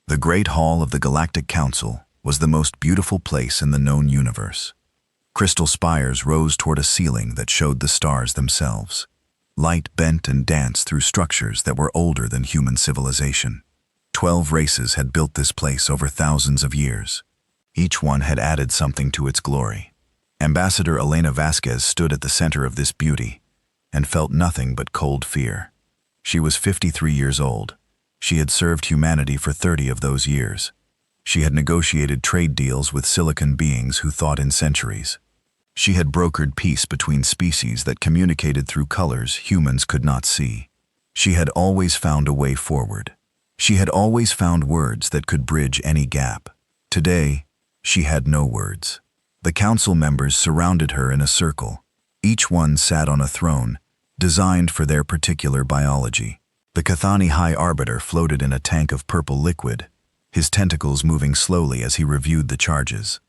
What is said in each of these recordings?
The Great Hall of the Galactic Council was the most beautiful place in the known universe. Crystal spires rose toward a ceiling that showed the stars themselves. Light bent and danced through structures that were older than human civilization. 12 races had built this place over thousands of years. Each one had added something to its glory. Ambassador Elena Vasquez stood at the center of this beauty and felt nothing but cold fear. She was 53 years old. She had served humanity for 30 of those years. She had negotiated trade deals with silicon beings who thought in centuries. She had brokered peace between species that communicated through colors humans could not see. She had always found a way forward. She had always found words that could bridge any gap. Today, she had no words. The council members surrounded her in a circle. Each one sat on a throne, designed for their particular biology. The Cathani High Arbiter floated in a tank of purple liquid, his tentacles moving slowly as he reviewed the charges.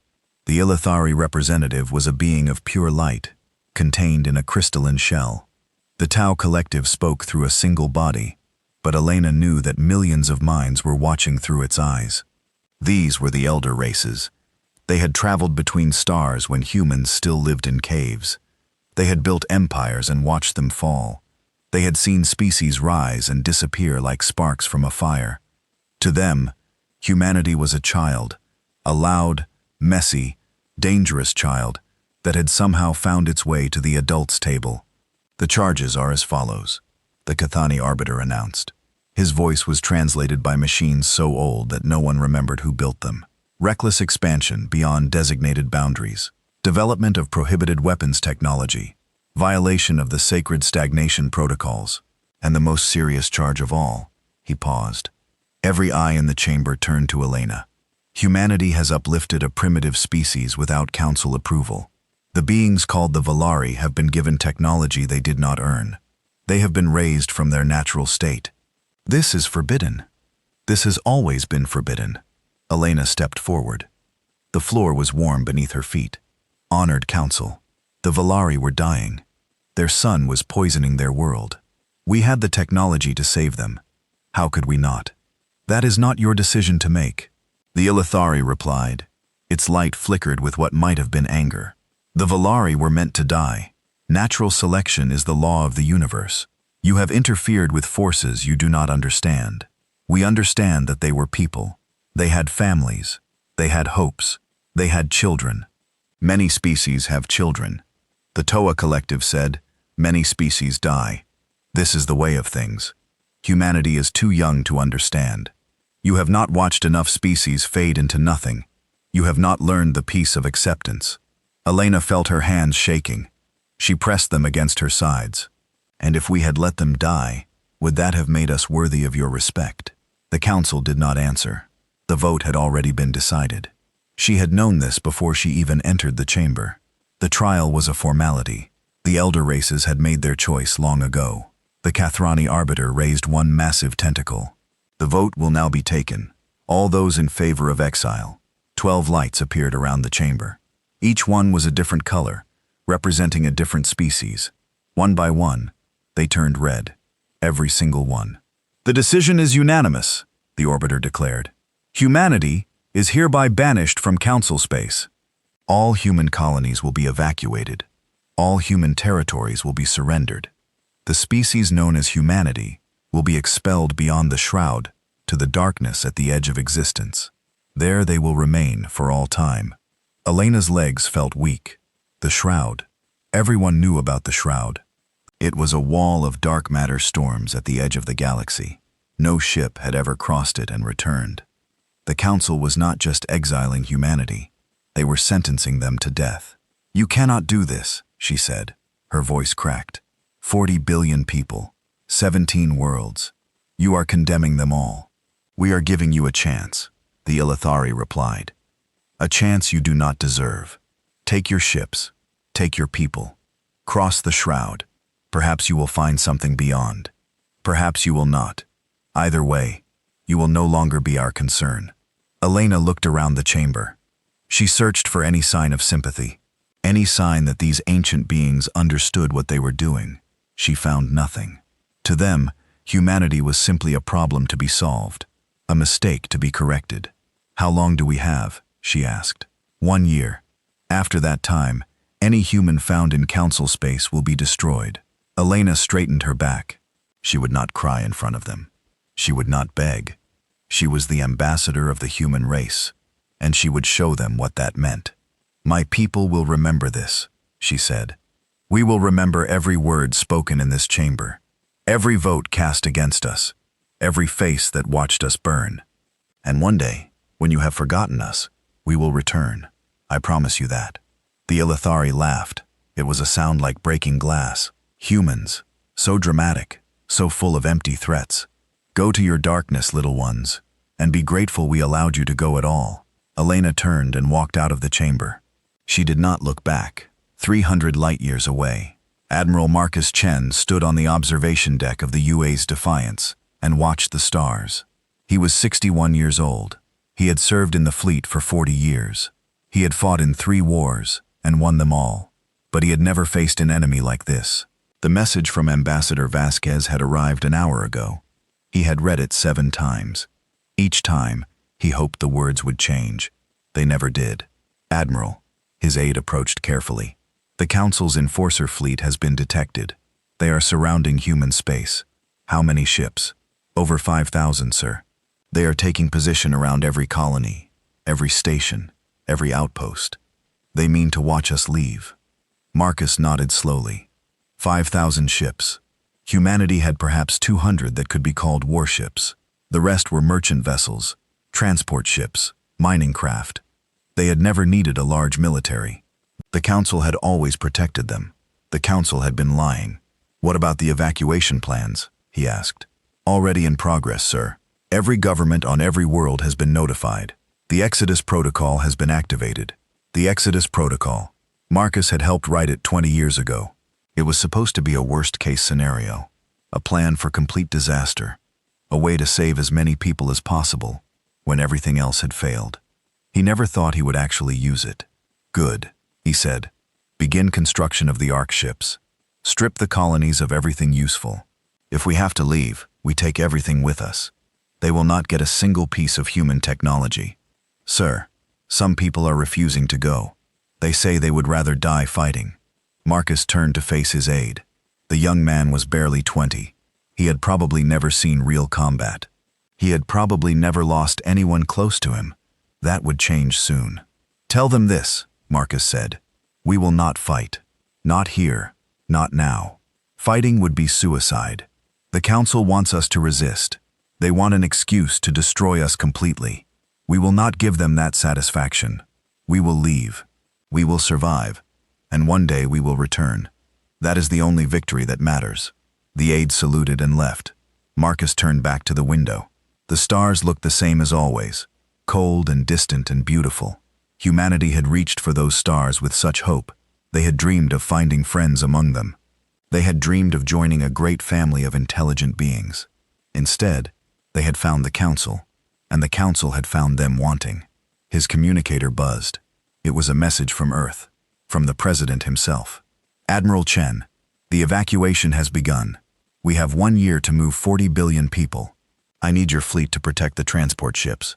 The Ilithari representative was a being of pure light, contained in a crystalline shell. The Tau Collective spoke through a single body, but Elena knew that millions of minds were watching through its eyes. These were the elder races. They had traveled between stars when humans still lived in caves. They had built empires and watched them fall. They had seen species rise and disappear like sparks from a fire. To them, humanity was a child, a loud, messy, dangerous child that had somehow found its way to the adults' table. The charges are as follows, the Cathani Arbiter announced. His voice was translated by machines so old that no one remembered who built them. Reckless expansion beyond designated boundaries. Development of prohibited weapons technology. Violation of the sacred stagnation protocols. And the most serious charge of all, he paused. Every eye in the chamber turned to Elena. Humanity has uplifted a primitive species without council approval. The beings called the Valari have been given technology they did not earn. They have been raised from their natural state. This is forbidden. This has always been forbidden. Elena stepped forward. The floor was warm beneath her feet. Honored council. The Valari were dying. Their sun was poisoning their world. We had the technology to save them. How could we not? That is not your decision to make. The Ilithari replied. Its light flickered with what might have been anger. The Valari were meant to die. Natural selection is the law of the universe. You have interfered with forces you do not understand. We understand that they were people. They had families. They had hopes. They had children. Many species have children. The Toa Collective said, many species die. This is the way of things. Humanity is too young to understand. You have not watched enough species fade into nothing. You have not learned the peace of acceptance. Elena felt her hands shaking. She pressed them against her sides. And if we had let them die, would that have made us worthy of your respect? The council did not answer. The vote had already been decided. She had known this before she even entered the chamber. The trial was a formality. The elder races had made their choice long ago. The Cathani Arbiter raised one massive tentacle. The vote will now be taken. All those in favor of exile. 12 lights appeared around the chamber. Each one was a different color, representing a different species. One by one, they turned red. Every single one. The decision is unanimous, the Orbiter declared. Humanity is hereby banished from council space. All human colonies will be evacuated. All human territories will be surrendered. The species known as humanity will be expelled beyond the shroud to the darkness at the edge of existence. There they will remain for all time. Elena's legs felt weak. The shroud. Everyone knew about the shroud. It was a wall of dark matter storms at the edge of the galaxy. No ship had ever crossed it and returned. The council was not just exiling humanity. They were sentencing them to death. You cannot do this, she said. Her voice cracked. 40 billion people. 17 worlds. You are condemning them all. We are giving you a chance, the Ilithari replied. A chance you do not deserve. Take your ships. Take your people. Cross the shroud. Perhaps you will find something beyond. Perhaps you will not. Either way, you will no longer be our concern. Elena looked around the chamber. She searched for any sign of sympathy, any sign that these ancient beings understood what they were doing. She found nothing. To them, humanity was simply a problem to be solved. A mistake to be corrected. How long do we have? She asked. 1 year. After that time, any human found in council space will be destroyed. Elena straightened her back. She would not cry in front of them. She would not beg. She was the ambassador of the human race, and she would show them what that meant. My people will remember this, she said. We will remember every word spoken in this chamber, every vote cast against us, every face that watched us burn. And one day, when you have forgotten us, we will return. I promise you that. The Ilithari laughed. It was a sound like breaking glass. Humans, so dramatic, so full of empty threats. Go to your darkness, little ones, and be grateful we allowed you to go at all. Elena turned and walked out of the chamber. She did not look back. 300 light-years away, Admiral Marcus Chen stood on the observation deck of the UA's Defiance and watched the stars. He was 61 years old. He had served in the fleet for 40 years. He had fought in 3 wars and won them all. But he had never faced an enemy like this. The message from Ambassador Vasquez had arrived an hour ago. He had read it 7 times. Each time, he hoped the words would change. They never did. Admiral, his aide approached carefully. The Council's enforcer fleet has been detected. They are surrounding human space. How many ships? Over 5,000, sir. They are taking position around every colony, every station, every outpost. They mean to watch us leave. Marcus nodded slowly. 5,000 ships. Humanity had perhaps 200 that could be called warships. The rest were merchant vessels, transport ships, mining craft. They had never needed a large military. The Council had always protected them. The Council had been lying. What about the evacuation plans? He asked. Already in progress, sir. Every government on every world has been notified. The Exodus Protocol has been activated. The Exodus Protocol. Marcus had helped write it 20 years ago. It was supposed to be a worst-case scenario, a plan for complete disaster, a way to save as many people as possible when everything else had failed. He never thought he would actually use it. Good, he said. Begin construction of the Ark ships. Strip the colonies of everything useful. If we have to leave, we take everything with us. They will not get a single piece of human technology. Sir, some people are refusing to go. They say they would rather die fighting. Marcus turned to face his aide. The young man was barely 20. He had probably never seen real combat. He had probably never lost anyone close to him. That would change soon. Tell them this, Marcus said. We will not fight. Not here. Not now. Fighting would be suicide. The Council wants us to resist. They want an excuse to destroy us completely. We will not give them that satisfaction. We will leave. We will survive. And one day we will return. That is the only victory that matters. The aide saluted and left. Marcus turned back to the window. The stars looked the same as always, cold and distant and beautiful. Humanity had reached for those stars with such hope. They had dreamed of finding friends among them. They had dreamed of joining a great family of intelligent beings. Instead, they had found the Council, and the Council had found them wanting. His communicator buzzed. It was a message from Earth, from the President himself. Admiral Chen, the evacuation has begun. We have 1 year to move 40 billion people. I need your fleet to protect the transport ships.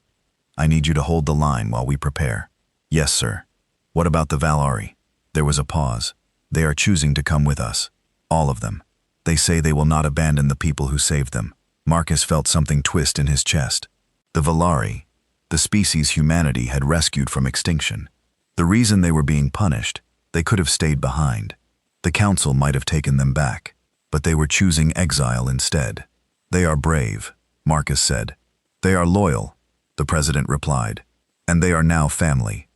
I need you to hold the line while we prepare. Yes, sir. What about the Valari? There was a pause. They are choosing to come with us. All of them. They say they will not abandon the people who saved them. Marcus felt something twist in his chest. The Valari, the species humanity had rescued from extinction. The reason they were being punished, they could have stayed behind. The Council might have taken them back, but they were choosing exile instead. They are brave, Marcus said. They are loyal, the President replied. And they are now family.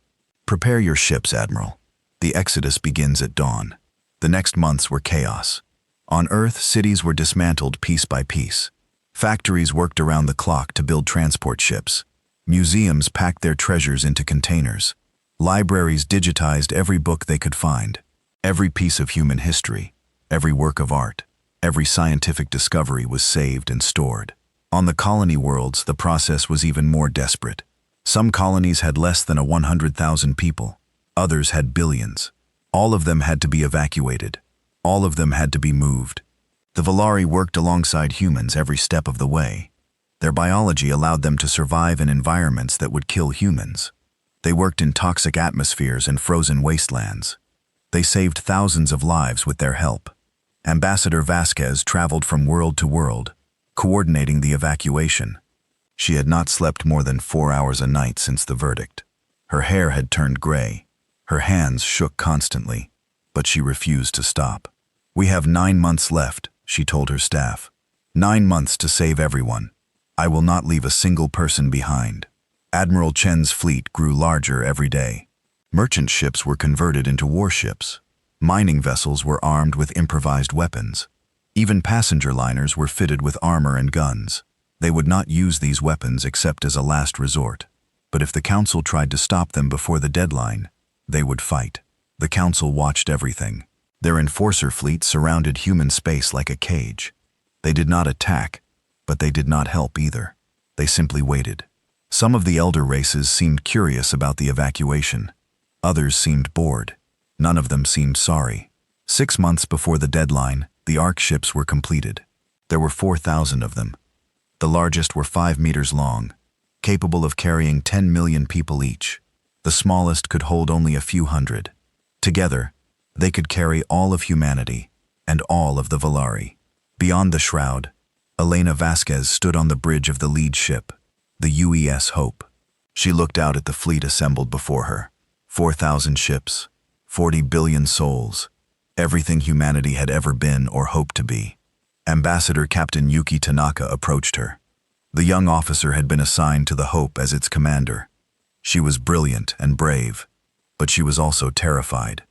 Prepare your ships, Admiral. The Exodus begins at dawn. The next months were chaos. On Earth, cities were dismantled piece by piece. Factories worked around the clock to build transport ships. Museums packed their treasures into containers. Libraries digitized every book they could find. Every piece of human history, every work of art, every scientific discovery was saved and stored. On the colony worlds, the process was even more desperate. Some colonies had less than 100,000 people. Others had billions. All of them had to be evacuated. All of them had to be moved. The Valari worked alongside humans every step of the way. Their biology allowed them to survive in environments that would kill humans. They worked in toxic atmospheres and frozen wastelands. They saved thousands of lives with their help. Ambassador Vasquez traveled from world to world, coordinating the evacuation. She had not slept more than 4 hours a night since the verdict. Her hair had turned gray. Her hands shook constantly, but she refused to stop. "We have 9 months left," she told her staff. 9 months to save everyone. I will not leave a single person behind. Admiral Chen's fleet grew larger every day. Merchant ships were converted into warships. Mining vessels were armed with improvised weapons. Even passenger liners were fitted with armor and guns. They would not use these weapons except as a last resort. But if the Council tried to stop them before the deadline, they would fight. The Council watched everything. Their enforcer fleet surrounded human space like a cage. They did not attack, but they did not help either. They simply waited. Some of the elder races seemed curious about the evacuation. Others seemed bored. None of them seemed sorry. 6 months before the deadline, the Ark ships were completed. There were 4,000 of them. The largest were 5 meters long, capable of carrying 10 million people each. The smallest could hold only a few hundred. Together, they could carry all of humanity and all of the Valari. Beyond the shroud, Elena Vasquez stood on the bridge of the lead ship, the UES Hope. She looked out at the fleet assembled before her. 4,000 ships, 40 billion souls, everything humanity had ever been or hoped to be. Ambassador Captain Yuki Tanaka approached her. The young officer had been assigned to the Hope as its commander. She was brilliant and brave, but she was also terrified.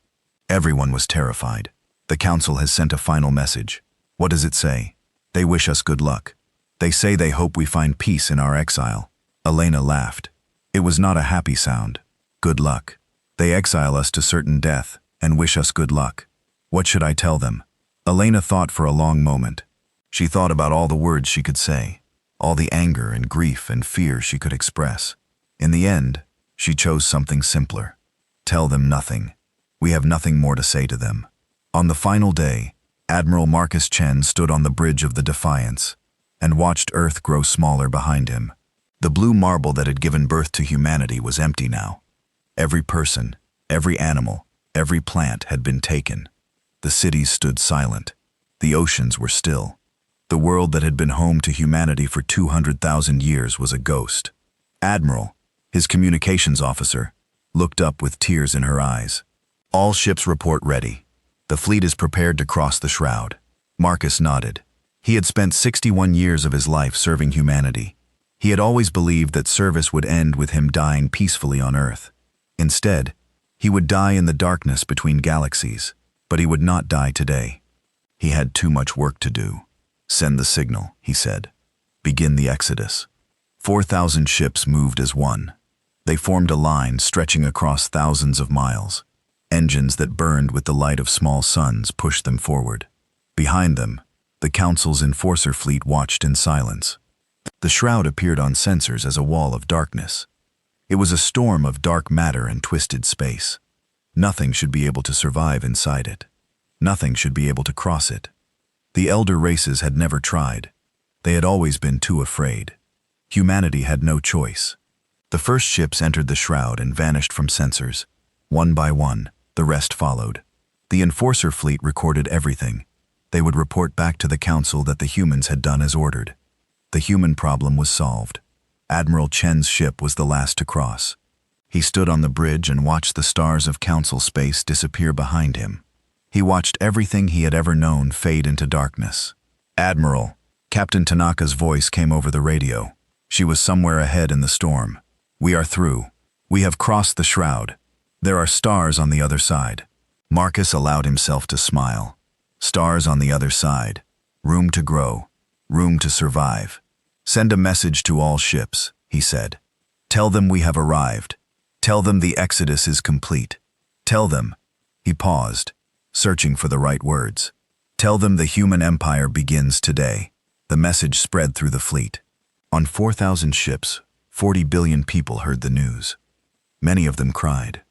Everyone was terrified. The Council has sent a final message. What does it say? They wish us good luck. They say they hope we find peace in our exile. Elena laughed. It was not a happy sound. Good luck. They exile us to certain death and wish us good luck. What should I tell them? Elena thought for a long moment. She thought about all the words she could say, all the anger and grief and fear she could express. In the end, she chose something simpler. Tell them nothing. We have nothing more to say to them. On the final day, Admiral Marcus Chen stood on the bridge of the Defiance and watched Earth grow smaller behind him. The blue marble that had given birth to humanity was empty now. Every person, every animal, every plant had been taken. The cities stood silent. The oceans were still. The world that had been home to humanity for 200,000 years was a ghost. Admiral, his communications officer, looked up with tears in her eyes. All ships report ready. The fleet is prepared to cross the shroud. Marcus nodded. He had spent 61 years of his life serving humanity. He had always believed that service would end with him dying peacefully on Earth. Instead, he would die in the darkness between galaxies, but he would not die today. He had too much work to do. Send the signal, he said. Begin the exodus. 4,000 ships moved as one. They formed a line stretching across thousands of miles. Engines that burned with the light of small suns pushed them forward. Behind them, the Council's enforcer fleet watched in silence. The shroud appeared on sensors as a wall of darkness. It was a storm of dark matter and twisted space. Nothing should be able to survive inside it. Nothing should be able to cross it. The elder races had never tried. They had always been too afraid. Humanity had no choice. The first ships entered the shroud and vanished from sensors. One by one, the rest followed. The enforcer fleet recorded everything. They would report back to the Council that the humans had done as ordered. The human problem was solved. Admiral Chen's ship was the last to cross. He stood on the bridge and watched the stars of Council space disappear behind him. He watched everything he had ever known fade into darkness. Admiral, Captain Tanaka's voice came over the radio. She was somewhere ahead in the storm. We are through. We have crossed the shroud. There are stars on the other side. Marcus allowed himself to smile. Stars on the other side. Room to grow. Room to survive. Send a message to all ships, he said. Tell them we have arrived. Tell them the exodus is complete. Tell them, he paused, searching for the right words. Tell them the human empire begins today. The message spread through the fleet. On 4,000 ships, 40 billion people heard the news. Many of them cried.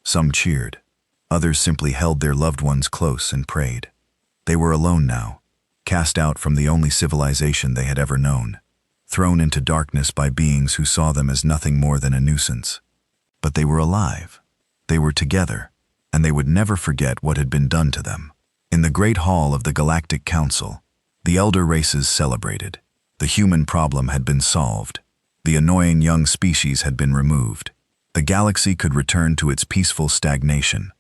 Some cheered. Others simply held their loved ones close and prayed. They were alone now, cast out from the only civilization they had ever known. thrown into darkness by beings who saw them as nothing more than a nuisance. But they were alive. They were together, and they would never forget what had been done to them. In the great hall of the Galactic Council, the elder races celebrated. The human problem had been solved. The annoying young species had been removed. The galaxy could return to its peaceful stagnation.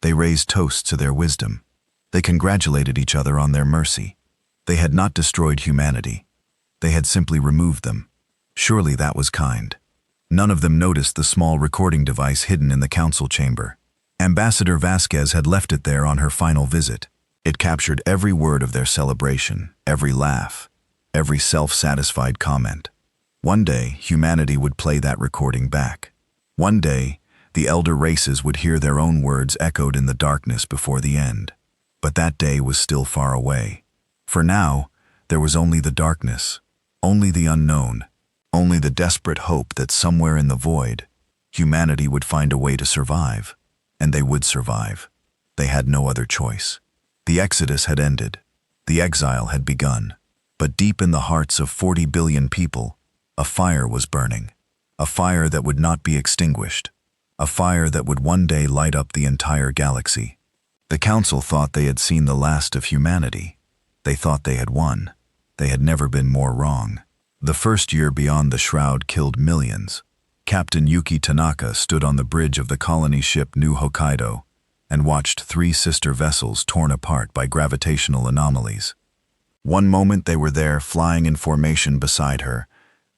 They raised toasts to their wisdom. They congratulated each other on their mercy. They had not destroyed humanity. They had simply removed them. Surely that was kind. None of them noticed the small recording device hidden in the council chamber. Ambassador Vasquez had left it there on her final visit. It captured every word of their celebration, every laugh, every self-satisfied comment. One day, humanity would play that recording back. One day, the elder races would hear their own words echoed in the darkness before the end. But that day was still far away. For now, there was only the darkness, only the unknown, only the desperate hope that somewhere in the void, humanity would find a way to survive. And they would survive. They had no other choice. The exodus had ended. The exile had begun. But deep in the hearts of 40 billion people, a fire was burning. A fire that would not be extinguished. A fire that would one day light up the entire galaxy. The council thought they had seen the last of humanity. They thought they had won. They had never been more wrong. The first year beyond the shroud killed millions. Captain Yuki Tanaka stood on the bridge of the colony ship New Hokkaido and watched 3 sister vessels torn apart by gravitational anomalies. One moment they were there, flying in formation beside her.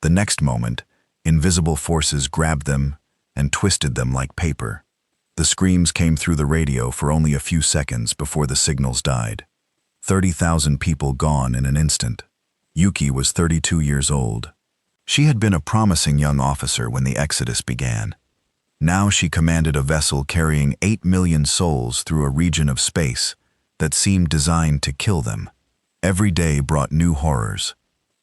The next moment, invisible forces grabbed them and twisted them like paper. The screams came through the radio for only a few seconds before the signals died. 30,000 people gone in an instant. Yuki was 32 years old. She had been a promising young officer when the exodus began. Now she commanded a vessel carrying 8 million souls through a region of space that seemed designed to kill them. Every day brought new horrors.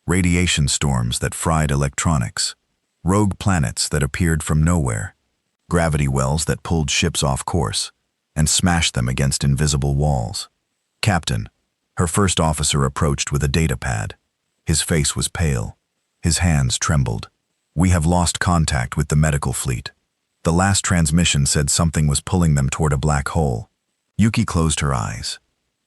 Radiation storms that fried electronics. Rogue planets that appeared from nowhere. Gravity wells that pulled ships off course and smashed them against invisible walls. Captain, her first officer approached with a data pad. His face was pale. His hands trembled. "We have lost contact with the medical fleet." The last transmission said something was pulling them toward a black hole. Yuki closed her eyes.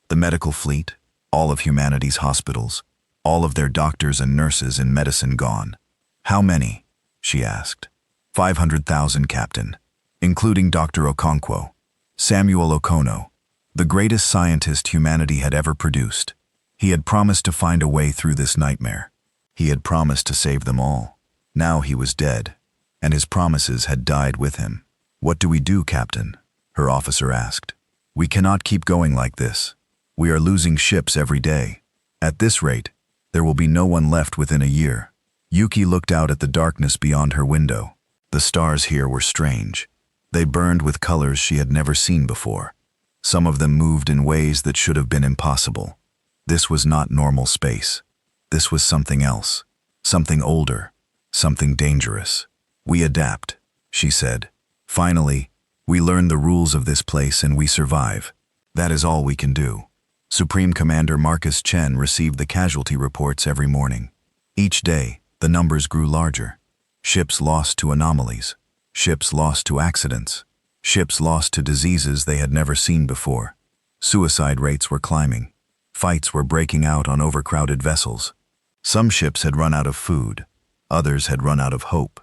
The medical fleet, all of humanity's hospitals, all of their doctors and nurses in medicine gone. "How many?" she asked. 500,000, Captain, including Dr. Okonkwo, Samuel Okono, the greatest scientist humanity had ever produced. He had promised to find a way through this nightmare. He had promised to save them all. Now he was dead, and his promises had died with him. "What do we do, Captain?" her officer asked. "We cannot keep going like this. We are losing ships every day. At this rate, there will be no one left within a year." Yuki looked out at the darkness beyond her window. The stars here were strange. They burned with colors she had never seen before. Some of them moved in ways that should have been impossible. This was not normal space. This was something else, something older, something dangerous. "We adapt," she said. "Finally, we learn the rules of this place and we survive. That is all we can do." Supreme Commander Marcus Chen received the casualty reports every morning. Each day, the numbers grew larger. Ships lost to anomalies. Ships lost to accidents. Ships lost to diseases they had never seen before. Suicide rates were climbing. Fights were breaking out on overcrowded vessels. Some ships had run out of food. Others had run out of hope.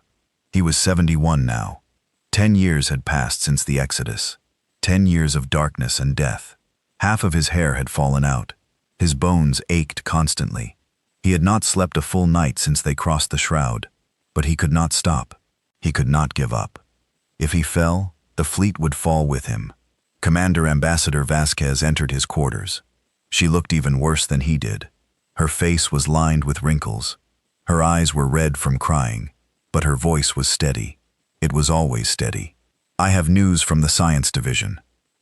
He was 71 now. 10 years had passed since the exodus. 10 years of darkness and death. Half of his hair had fallen out. His bones ached constantly. He had not slept a full night since they crossed the shroud. But he could not stop. He could not give up. If he fell, the fleet would fall with him. Commander Ambassador Vasquez entered his quarters. She looked even worse than he did. Her face was lined with wrinkles. Her eyes were red from crying, but her voice was steady. It was always steady. "I have news from the science division.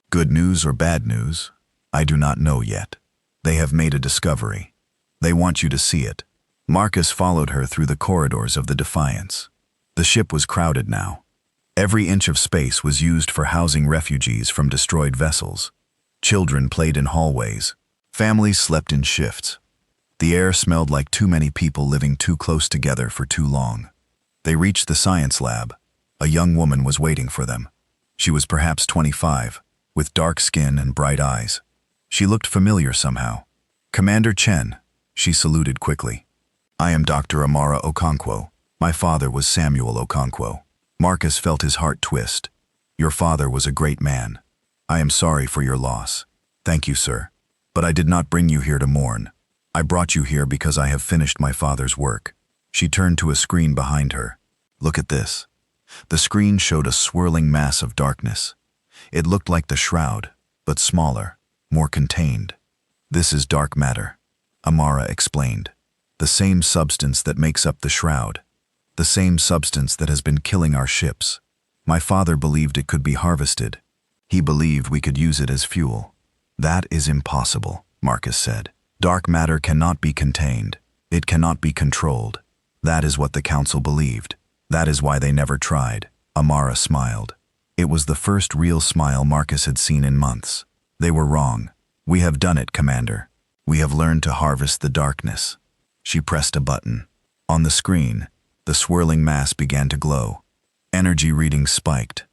Good news or bad news? I do not know yet. They have made a discovery. They want you to see it." Marcus followed her through the corridors of the Defiance. The ship was crowded now. Every inch of space was used for housing refugees from destroyed vessels. Children played in hallways. Families slept in shifts. The air smelled like too many people living too close together for too long. They reached the science lab. A young woman was waiting for them. She was perhaps 25, with dark skin and bright eyes. She looked familiar somehow. "Commander Chen," she saluted quickly. "I am Dr. Amara Okonkwo. My father was Samuel Okonkwo." Marcus felt his heart twist. "Your father was a great man. I am sorry for your loss." "Thank you, sir. But I did not bring you here to mourn. I brought you here because I have finished my father's work." She turned to a screen behind her. "Look at this." The screen showed a swirling mass of darkness. It looked like the shroud, but smaller, more contained. "This is dark matter," Amara explained. "The same substance that makes up the shroud. The same substance that has been killing our ships. My father believed it could be harvested. He believed we could use it as fuel." "That is impossible," Marcus said. "Dark matter cannot be contained. It cannot be controlled. That is what the Council believed. That is why they never tried." Amara smiled. It was the first real smile Marcus had seen in months. "They were wrong. We have done it, Commander. We have learned to harvest the darkness." She pressed a button. On the screen, the swirling mass began to glow. Energy readings spiked.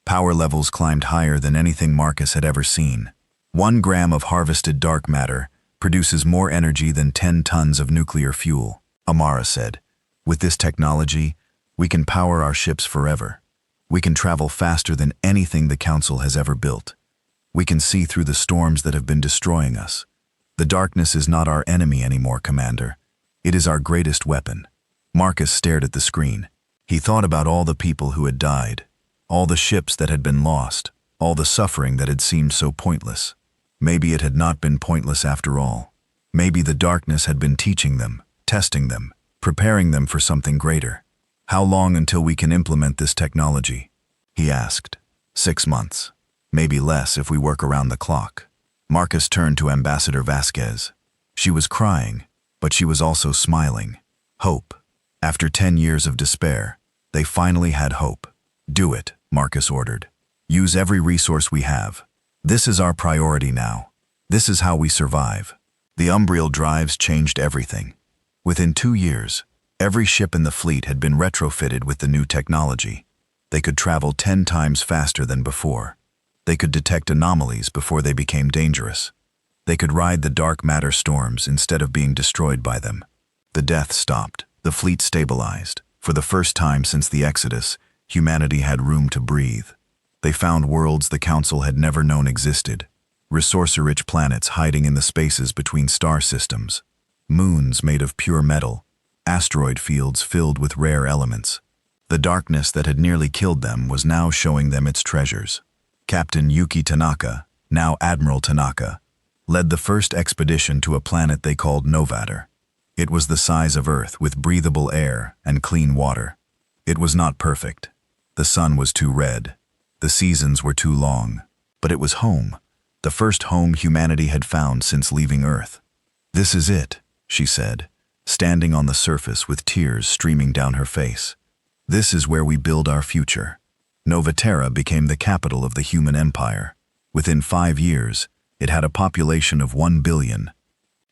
Power levels climbed higher than anything Marcus had ever seen. 1 gram of harvested dark matter produces more energy than 10 tons of nuclear fuel, Amara said. "With this technology, we can power our ships forever. We can travel faster than anything the Council has ever built. We can see through the storms that have been destroying us. The darkness is not our enemy anymore, Commander. It is our greatest weapon." Marcus stared at the screen. He thought about all the people who had died, all the ships that had been lost, all the suffering that had seemed so pointless. Maybe it had not been pointless after all. Maybe the darkness had been teaching them, testing them, preparing them for something greater. "How long until we can implement this technology?" he asked. 6 months. Maybe less if we work around the clock. Marcus turned to Ambassador Vasquez. She was crying, but she was also smiling. Hope. After 10 years of despair, they finally had hope. "Do it," Marcus ordered. "Use every resource we have. This is our priority now. This is how we survive." The Umbriel drives changed everything. Within 2 years, every ship in the fleet had been retrofitted with the new technology. They could travel 10 times faster than before. They could detect anomalies before they became dangerous. They could ride the dark matter storms instead of being destroyed by them. The death stopped. The fleet stabilized. For the first time since the Exodus, humanity had room to breathe. They found worlds the Council had never known existed. Resource-rich planets hiding in the spaces between star systems. Moons made of pure metal. Asteroid fields filled with rare elements. The darkness that had nearly killed them was now showing them its treasures. Captain Yuki Tanaka, now Admiral Tanaka, led the first expedition to a planet they called Novator. It was the size of Earth with breathable air and clean water. It was not perfect. The sun was too red. The seasons were too long. But it was home, the first home humanity had found since leaving Earth. "This is it," she said, standing on the surface with tears streaming down her face. "This is where we build our future." Novaterra became the capital of the human empire. Within 5 years, it had a population of 1 billion.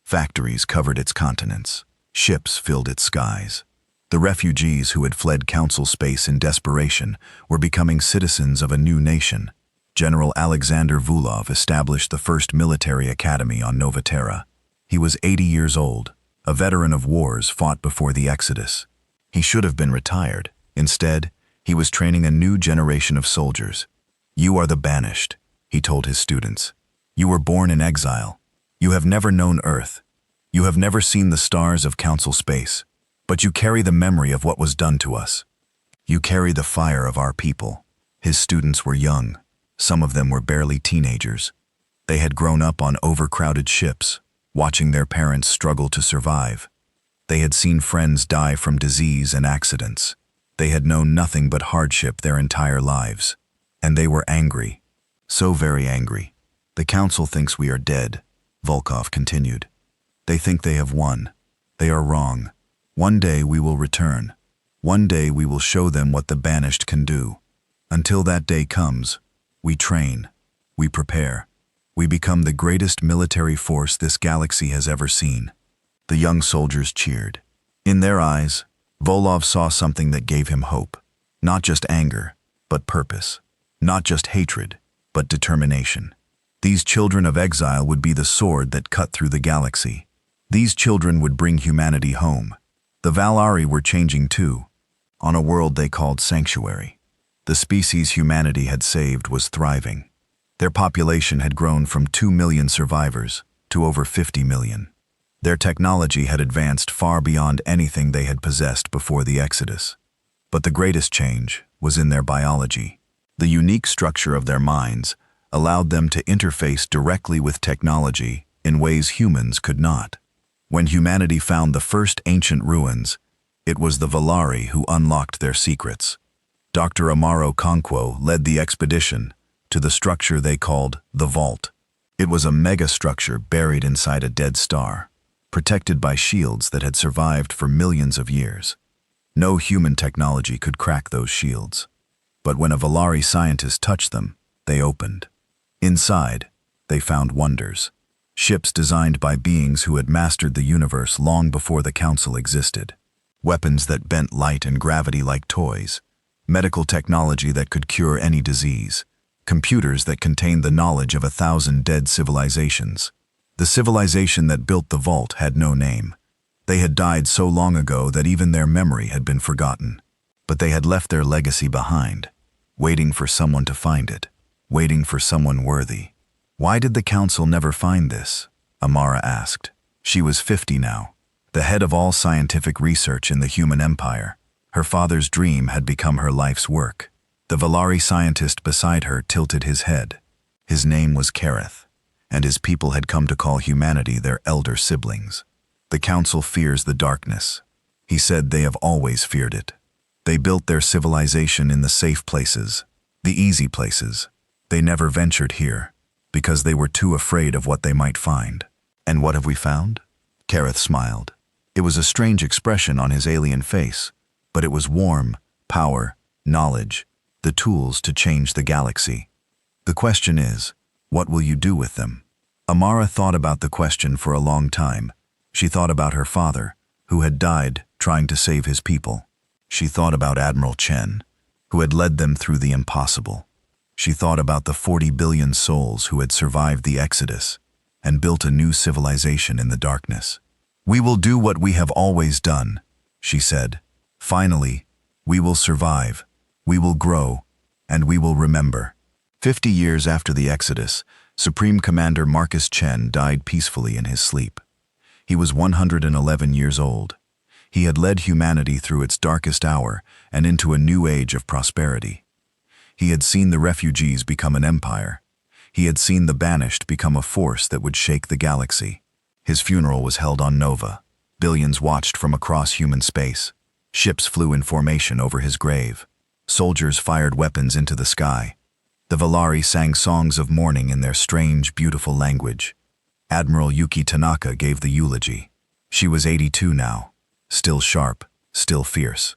Factories covered its continents. Ships filled its skies. The refugees who had fled Council space in desperation were becoming citizens of a new nation. General Alexander Vulov established the first military academy on Novaterra. He was 80 years old, a veteran of wars fought before the Exodus. He should have been retired. Instead, he was training a new generation of soldiers. "You are the banished," he told his students. "You were born in exile. You have never known Earth. You have never seen the stars of Council space. But you carry the memory of what was done to us. You carry the fire of our people." His students were young. Some of them were barely teenagers. They had grown up on overcrowded ships, watching their parents struggle to survive. They had seen friends die from disease and accidents. They had known nothing but hardship their entire lives. And they were angry. So very angry. "The Council thinks we are dead," Volkov continued. "They think they have won. They are wrong. One day we will return. One day we will show them what the banished can do. Until that day comes, we train. We prepare. We become the greatest military force this galaxy has ever seen." The young soldiers cheered. In their eyes, Volov saw something that gave him hope. Not just anger, but purpose. Not just hatred, but determination. These children of exile would be the sword that cut through the galaxy. These children would bring humanity home. The Valari were changing too, on a world they called Sanctuary. The species humanity had saved was thriving. Their population had grown from 2 million survivors to over 50 million. Their technology had advanced far beyond anything they had possessed before the Exodus. But the greatest change was in their biology. The unique structure of their minds allowed them to interface directly with technology in ways humans could not. When humanity found the first ancient ruins, it was the Valari who unlocked their secrets. Dr. Amaro Conquo led the expedition to the structure they called the Vault. It was a mega-structure buried inside a dead star, protected by shields that had survived for millions of years. No human technology could crack those shields. But when a Valari scientist touched them, they opened. Inside, they found wonders. Ships designed by beings who had mastered the universe long before the Council existed. Weapons that bent light and gravity like toys. Medical technology that could cure any disease. Computers that contained the knowledge of 1,000 dead civilizations. The civilization that built the vault had no name. They had died so long ago that even their memory had been forgotten. But they had left their legacy behind, waiting for someone to find it, waiting for someone worthy. Why did the Council never find this? Amara asked. She was 50 now, the head of all scientific research in the human empire. Her father's dream had become her life's work. The Valari scientist beside her tilted his head. His name was Kareth, and his people had come to call humanity their elder siblings. The Council fears the darkness. He said they have always feared it. They built their civilization in the safe places, the easy places. They never ventured here, because they were too afraid of what they might find. And what have we found? Kareth smiled. It was a strange expression on his alien face, but it was warm, power, knowledge, the tools to change the galaxy. The question is, what will you do with them? Amara thought about the question for a long time. She thought about her father, who had died trying to save his people. She thought about Admiral Chen, who had led them through the impossible. She thought about the 40 billion souls who had survived the Exodus and built a new civilization in the darkness. We will do what we have always done, she said. Finally, we will survive, we will grow, and we will remember. 50 years after the Exodus, Supreme Commander Marcus Chen died peacefully in his sleep. He was 111 years old. He had led humanity through its darkest hour and into a new age of prosperity. He had seen the refugees become an empire. He had seen the banished become a force that would shake the galaxy. His funeral was held on Nova. Billions watched from across human space. Ships flew in formation over his grave. Soldiers fired weapons into the sky. The Valari sang songs of mourning in their strange, beautiful language. Admiral Yuki Tanaka gave the eulogy. She was 82 now, still sharp, still fierce.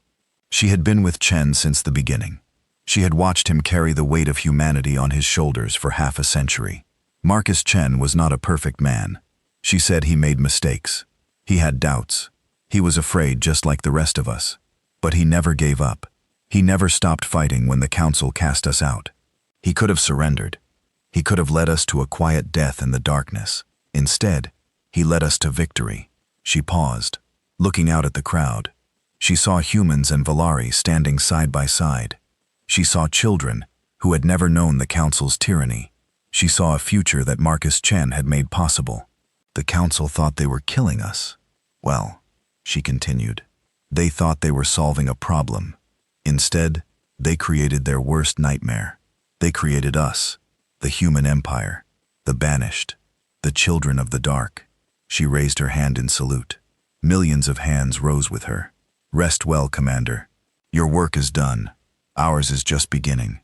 She had been with Chen since the beginning. She had watched him carry the weight of humanity on his shoulders for half a century. Marcus Chen was not a perfect man. She said he made mistakes. He had doubts. He was afraid just like the rest of us. But he never gave up. He never stopped fighting when the Council cast us out. He could have surrendered. He could have led us to a quiet death in the darkness. Instead, he led us to victory. She paused, looking out at the crowd. She saw humans and Valari standing side by side. She saw children who had never known the Council's tyranny. She saw a future that Marcus Chen had made possible. The Council thought they were killing us. Well, she continued, they thought they were solving a problem. Instead, they created their worst nightmare. They created us, the human empire, the banished, the children of the dark. She raised her hand in salute. Millions of hands rose with her. Rest well, Commander. Your work is done. Ours is just beginning.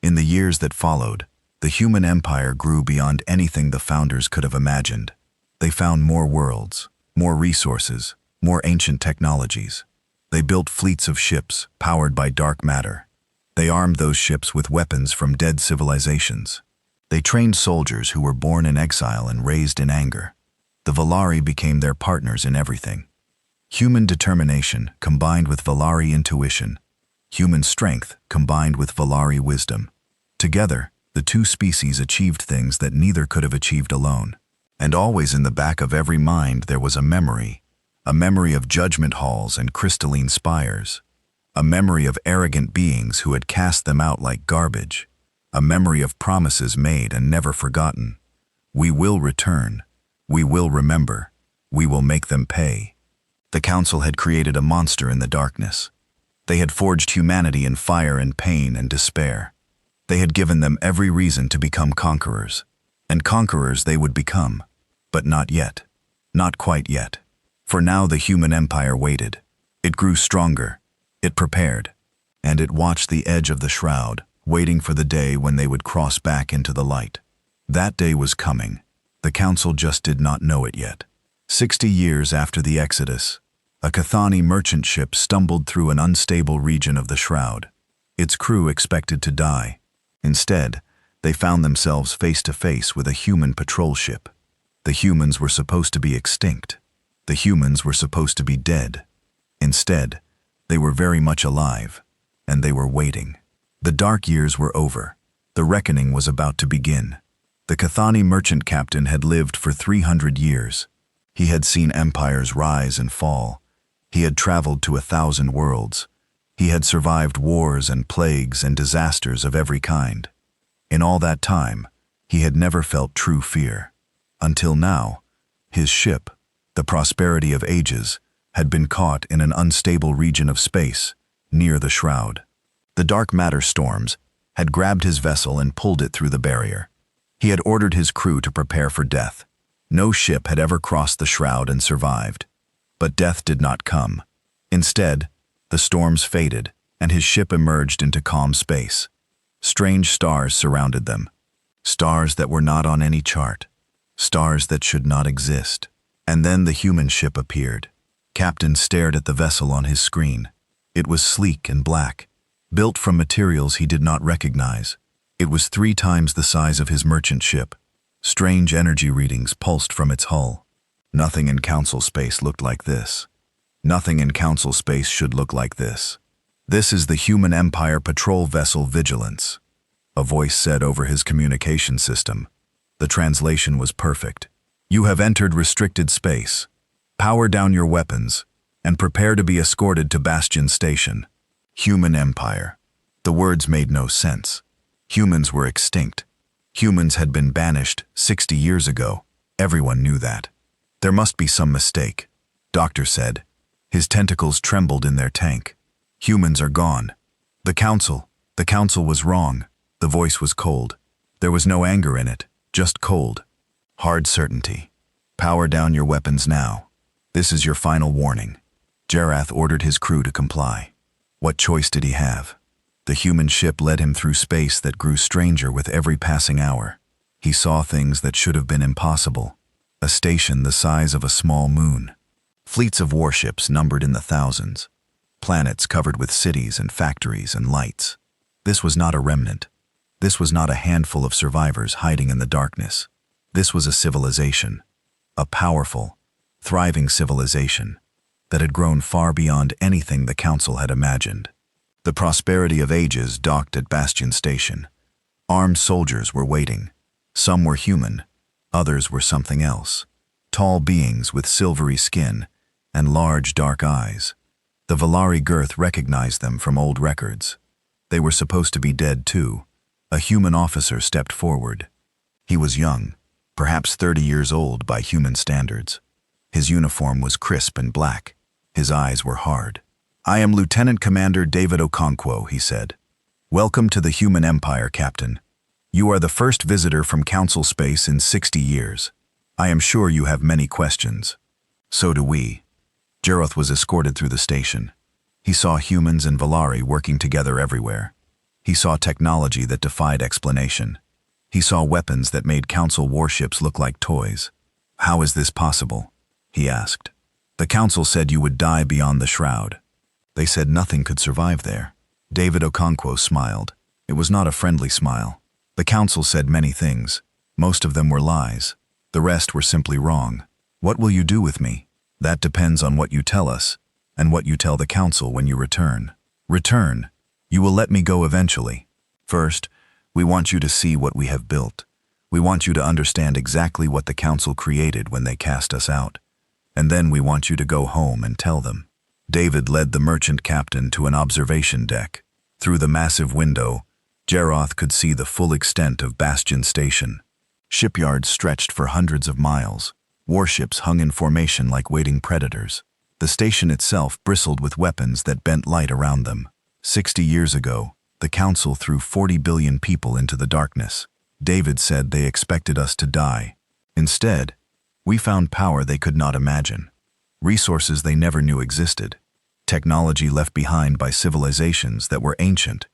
In the years that followed, the human empire grew beyond anything the founders could have imagined. They found more worlds, more resources, more ancient technologies. They built fleets of ships powered by dark matter. They armed those ships with weapons from dead civilizations. They trained soldiers who were born in exile and raised in anger. The Valari became their partners in everything. Human determination combined with Valari intuition. Human strength combined with Valari wisdom. Together, the two species achieved things that neither could have achieved alone. And always in the back of every mind there was a memory of judgment halls and crystalline spires, a memory of arrogant beings who had cast them out like garbage, a memory of promises made and never forgotten. We will return. We will remember. We will make them pay. The Council had created a monster in the darkness. They had forged humanity in fire and pain and despair. They had given them every reason to become conquerors. And conquerors they would become. But not yet. Not quite yet. For now the human empire waited. It grew stronger. It prepared. And it watched the edge of the shroud, waiting for the day when they would cross back into the light. That day was coming. The Council just did not know it yet. 60 years after the Exodus, a Cathani merchant ship stumbled through an unstable region of the shroud. Its crew expected to die. Instead, they found themselves face to face with a human patrol ship. The humans were supposed to be extinct. The humans were supposed to be dead. Instead, they were very much alive, and they were waiting. The dark years were over. The reckoning was about to begin. The Cathani merchant captain had lived for 300 years. He had seen empires rise and fall. He had traveled to 1,000 worlds. He had survived wars and plagues and disasters of every kind. In all that time, he had never felt true fear. Until now, his ship, the Prosperity of Ages, had been caught in an unstable region of space, near the shroud. The dark matter storms had grabbed his vessel and pulled it through the barrier. He had ordered his crew to prepare for death. No ship had ever crossed the shroud and survived. But death did not come. Instead, the storms faded, and his ship emerged into calm space. Strange stars surrounded them. Stars that were not on any chart. Stars that should not exist. And then the human ship appeared. Captain stared at the vessel on his screen. It was sleek and black, built from materials he did not recognize. It was 3 times the size of his merchant ship. Strange energy readings pulsed from its hull. Nothing in Council space looked like this. Nothing in Council space should look like this. This is the Human Empire Patrol Vessel Vigilance, a voice said over his communication system. The translation was perfect. You have entered restricted space. Power down your weapons, and prepare to be escorted to Bastion Station. Human Empire. The words made no sense. Humans were extinct. Humans had been banished 60 years ago. Everyone knew that. There must be some mistake, Doctor said. His tentacles trembled in their tank. Humans are gone. The Council was wrong. The voice was cold. There was no anger in it, just cold. Hard certainty. Power down your weapons now. This is your final warning. Jerath ordered his crew to comply. What choice did he have? The human ship led him through space that grew stranger with every passing hour. He saw things that should have been impossible. A station the size of a small moon. Fleets of warships numbered in the thousands. Planets covered with cities and factories and lights. This was not a remnant. This was not a handful of survivors hiding in the darkness. This was a civilization. A powerful, thriving civilization that had grown far beyond anything the Council had imagined. The Prosperity of Ages docked at Bastion Station. Armed soldiers were waiting. Some were human, others were something else. Tall beings with silvery skin and large dark eyes. The Valari Girth recognized them from old records. They were supposed to be dead too. A human officer stepped forward. He was young, perhaps 30 years old by human standards. His uniform was crisp and black. His eyes were hard. I am Lieutenant Commander David Okonkwo, he said. Welcome to the Human Empire, Captain. You are the first visitor from Council space in 60 years. I am sure you have many questions. So do we. Jerath was escorted through the station. He saw humans and Valari working together everywhere. He saw technology that defied explanation. He saw weapons that made Council warships look like toys. How is this possible? He asked. The Council said you would die beyond the shroud. They said nothing could survive there. David Okonkwo smiled. It was not a friendly smile. The Council said many things. Most of them were lies. The rest were simply wrong. What will you do with me? That depends on what you tell us, and what you tell the council when you return. Return. You will let me go eventually. First, we want you to see what we have built. We want you to understand exactly what the council created when they cast us out. And then we want you to go home and tell them. David led the merchant captain to an observation deck. Through the massive window, Jeroth could see the full extent of Bastion Station. Shipyards stretched for hundreds of miles. Warships hung in formation like waiting predators. The station itself bristled with weapons that bent light around them. 60 years ago, the council threw 40 billion people into the darkness. David said they expected us to die. Instead, we found power they could not imagine. Resources they never knew existed. Technology left behind by civilizations that were ancient,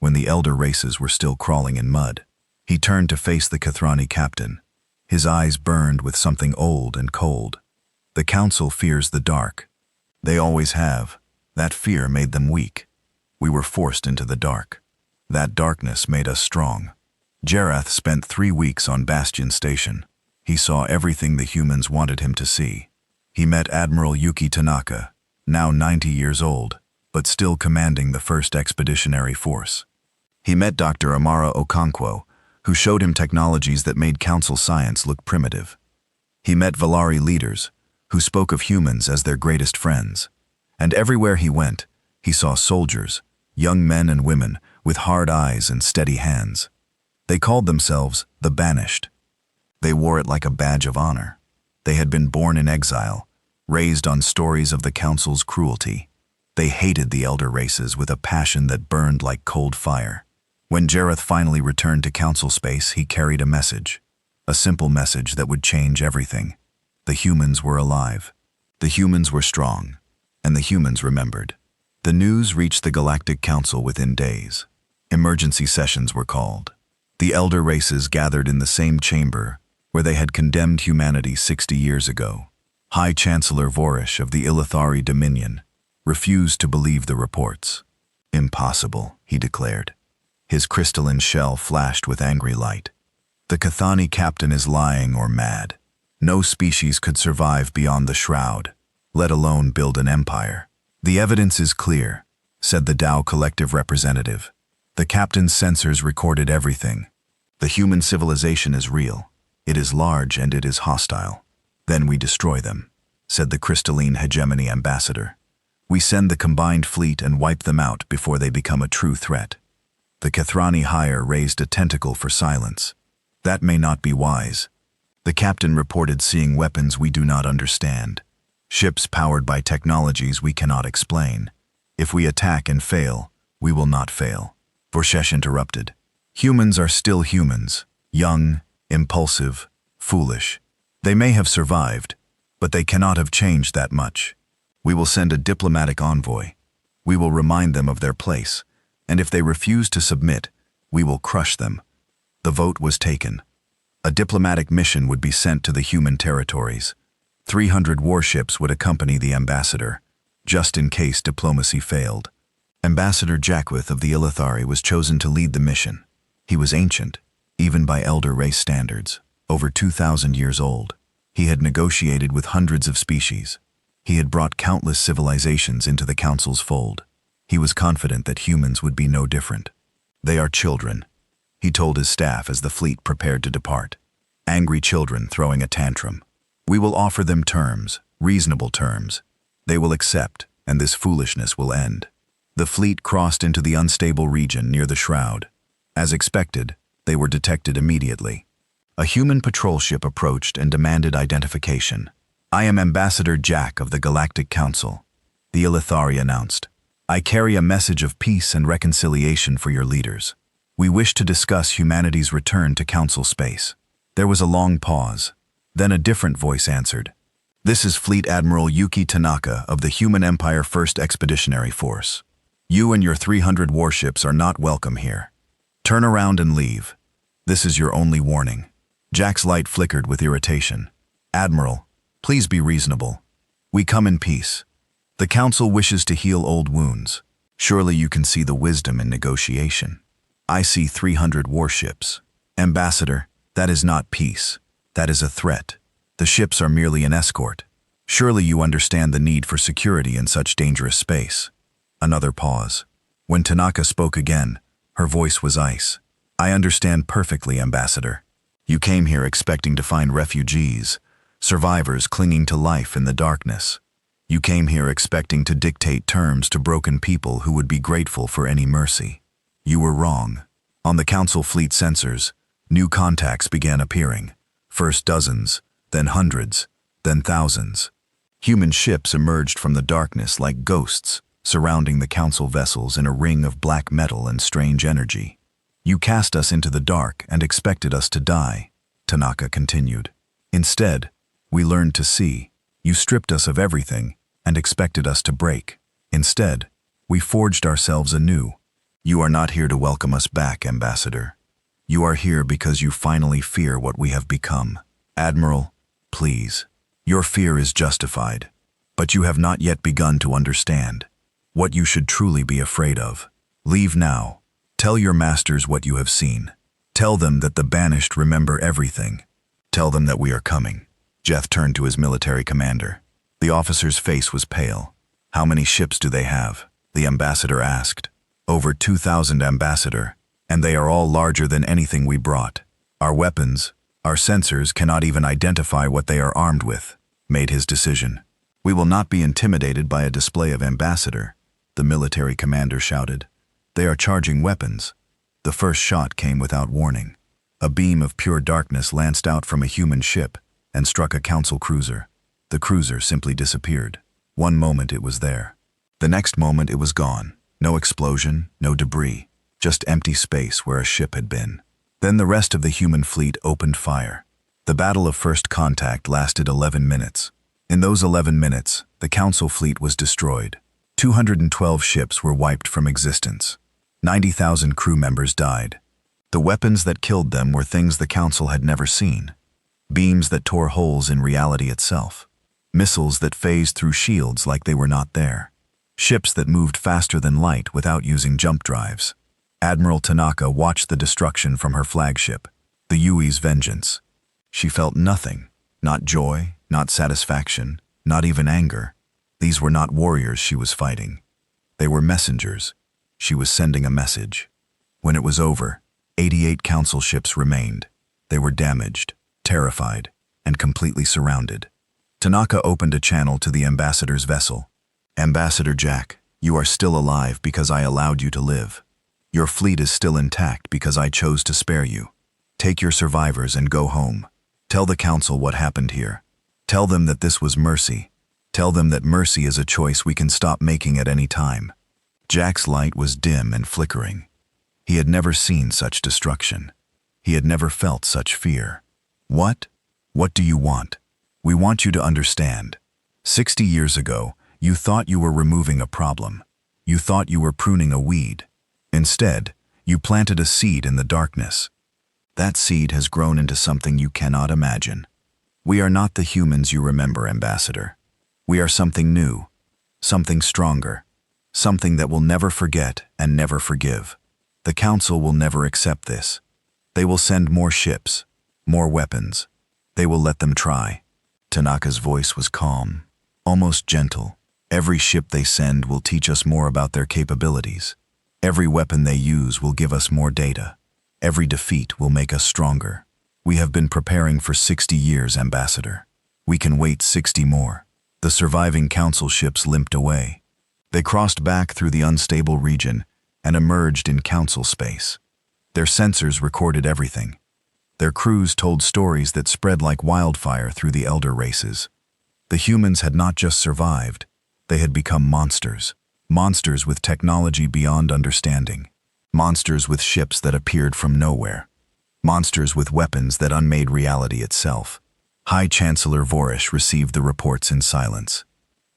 when the elder races were still crawling in mud. He turned to face the Kathrani captain. His eyes burned with something old and cold. The council fears the dark. They always have. That fear made them weak. We were forced into the dark. That darkness made us strong. Jeroth spent 3 weeks on Bastion Station. He saw everything the humans wanted him to see. He met Admiral Yuki Tanaka, now 90 years old, but still commanding the 1st Expeditionary Force. He met Dr. Amara Okonkwo, who showed him technologies that made council science look primitive. He met Valari leaders, who spoke of humans as their greatest friends. And everywhere he went, he saw soldiers, young men and women, with hard eyes and steady hands. They called themselves the Banished. They wore it like a badge of honor. They had been born in exile, raised on stories of the council's cruelty. They hated the elder races with a passion that burned like cold fire. When Jeroth finally returned to council space, he carried a message. A simple message that would change everything. The humans were alive. The humans were strong. And the humans remembered. The news reached the Galactic Council within days. Emergency sessions were called. The elder races gathered in the same chamber where they had condemned humanity 60 years ago. High Chancellor Vorish of the Ilithari Dominion refused to believe the reports. Impossible, he declared. His crystalline shell flashed with angry light. The Kathani captain is lying or mad. No species could survive beyond the shroud, let alone build an empire. The evidence is clear, said the Tao Collective representative. The captain's sensors recorded everything. The human civilization is real. It is large and it is hostile. Then we destroy them, said the crystalline hegemony ambassador. We send the combined fleet and wipe them out before they become a true threat. The Kathrani hire raised a tentacle for silence. That may not be wise. The captain reported seeing weapons we do not understand. Ships powered by technologies we cannot explain. If we attack and fail, we will not fail. Vorshesh interrupted. Humans are still humans, young, impulsive, foolish. They may have survived, but they cannot have changed that much. We will send a diplomatic envoy. We will remind them of their place, and if they refuse to submit, we will crush them. The vote was taken. A diplomatic mission would be sent to the human territories. 300 warships would accompany the ambassador, just in case diplomacy failed. Ambassador Jackwith of the Ilithari was chosen to lead the mission. He was ancient, even by elder race standards, over 2,000 years old. He had negotiated with hundreds of species. He had brought countless civilizations into the council's fold. He was confident that humans would be no different. They are children, he told his staff as the fleet prepared to depart. Angry children throwing a tantrum. We will offer them terms, reasonable terms. They will accept, and this foolishness will end. The fleet crossed into the unstable region near the shroud. As expected, they were detected immediately. A human patrol ship approached and demanded identification. I am Ambassador Jack of the Galactic Council, the Ilithari announced. I carry a message of peace and reconciliation for your leaders. We wish to discuss humanity's return to council space. There was a long pause. Then a different voice answered. This is Fleet Admiral Yuki Tanaka of the Human Empire 1st Expeditionary Force. You and your 300 warships are not welcome here. Turn around and leave. This is your only warning. Jack's light flickered with irritation. Admiral, please be reasonable. We come in peace. The Council wishes to heal old wounds. Surely you can see the wisdom in negotiation. I see 300 warships. Ambassador, that is not peace. That is a threat. The ships are merely an escort. Surely you understand the need for security in such dangerous space. Another pause. When Tanaka spoke again, her voice was ice. I understand perfectly, Ambassador. You came here expecting to find refugees, survivors clinging to life in the darkness. You came here expecting to dictate terms to broken people who would be grateful for any mercy. You were wrong. On the Council fleet sensors, new contacts began appearing. First dozens, then hundreds, then thousands. Human ships emerged from the darkness like ghosts, surrounding the Council vessels in a ring of black metal and strange energy. You cast us into the dark and expected us to die, Tanaka continued. Instead, we learned to see. You stripped us of everything and expected us to break. Instead, we forged ourselves anew. You are not here to welcome us back, Ambassador. You are here because you finally fear what we have become. Admiral, please. Your fear is justified, but you have not yet begun to understand what you should truly be afraid of. Leave now. Tell your masters what you have seen. Tell them that the banished remember everything. Tell them that we are coming. Jeff turned to his military commander. The officer's face was pale. How many ships do they have? The ambassador asked. Over 2,000, Ambassador, and they are all larger than anything we brought. Our weapons, our sensors cannot even identify what they are armed with, made his decision. We will not be intimidated by a display of Ambassador, the military commander shouted. They are charging weapons. The first shot came without warning. A beam of pure darkness lanced out from a human ship and struck a Council cruiser. The cruiser simply disappeared. One moment it was there. The next moment it was gone. No explosion, no debris, just empty space where a ship had been. Then the rest of the human fleet opened fire. The battle of first contact lasted 11 minutes. In those 11 minutes, the Council fleet was destroyed. 212 ships were wiped from existence. 90,000 crew members died. The weapons that killed them were things the Council had never seen. Beams that tore holes in reality itself. Missiles that phased through shields like they were not there. Ships that moved faster than light without using jump drives. Admiral Tanaka watched the destruction from her flagship, the Yui's Vengeance. She felt nothing, not joy, not satisfaction, not even anger. These were not warriors she was fighting. They were messengers. She was sending a message. When it was over, 88 Council ships remained. They were damaged, terrified, and completely surrounded. Tanaka opened a channel to the ambassador's vessel. Ambassador Jack, you are still alive because I allowed you to live. Your fleet is still intact because I chose to spare you. Take your survivors and go home. Tell the Council what happened here. Tell them that this was mercy. Tell them that mercy is a choice we can stop making at any time. Jack's light was dim and flickering. He had never seen such destruction. He had never felt such fear. What? What do you want? We want you to understand. 60 years ago, you thought you were removing a problem. You thought you were pruning a weed. Instead, you planted a seed in the darkness. That seed has grown into something you cannot imagine. We are not the humans you remember, Ambassador. We are something new, something stronger, something that will never forget and never forgive. The Council will never accept this. They will send more ships, more weapons. They will let them try. Tanaka's voice was calm, almost gentle. Every ship they send will teach us more about their capabilities. Every weapon they use will give us more data. Every defeat will make us stronger. We have been preparing for 60 years, Ambassador. We can wait 60 more. The surviving Council ships limped away. They crossed back through the unstable region and emerged in Council space. Their sensors recorded everything. Their crews told stories that spread like wildfire through the elder races. The humans had not just survived, they had become monsters. Monsters with technology beyond understanding. Monsters with ships that appeared from nowhere. Monsters with weapons that unmade reality itself. High Chancellor Vorish received the reports in silence.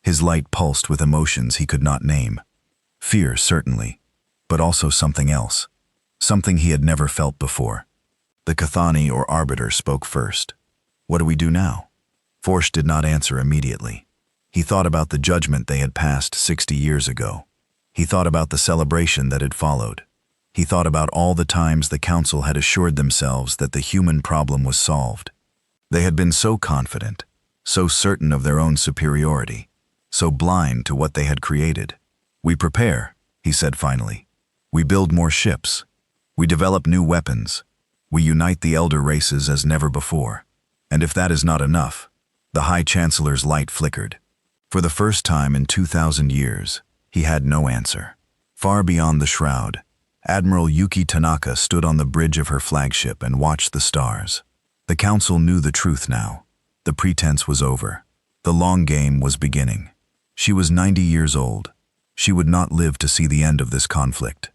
His light pulsed with emotions he could not name. Fear, certainly, but also something else. Something he had never felt before. The Cathani or Arbiter spoke first. What do we do now? Vorish did not answer immediately. He thought about the judgment they had passed 60 years ago. He thought about the celebration that had followed. He thought about all the times the Council had assured themselves that the human problem was solved. They had been so confident, so certain of their own superiority, so blind to what they had created. "We prepare," he said finally. "We build more ships. We develop new weapons. We unite the elder races as never before." And if that is not enough, the High Chancellor's light flickered. For the first time in 2,000 years, he had no answer. Far beyond the shroud, Admiral Yuki Tanaka stood on the bridge of her flagship and watched the stars. The council knew the truth now. The pretense was over. The long game was beginning. She was 90 years old. She would not live to see the end of this conflict.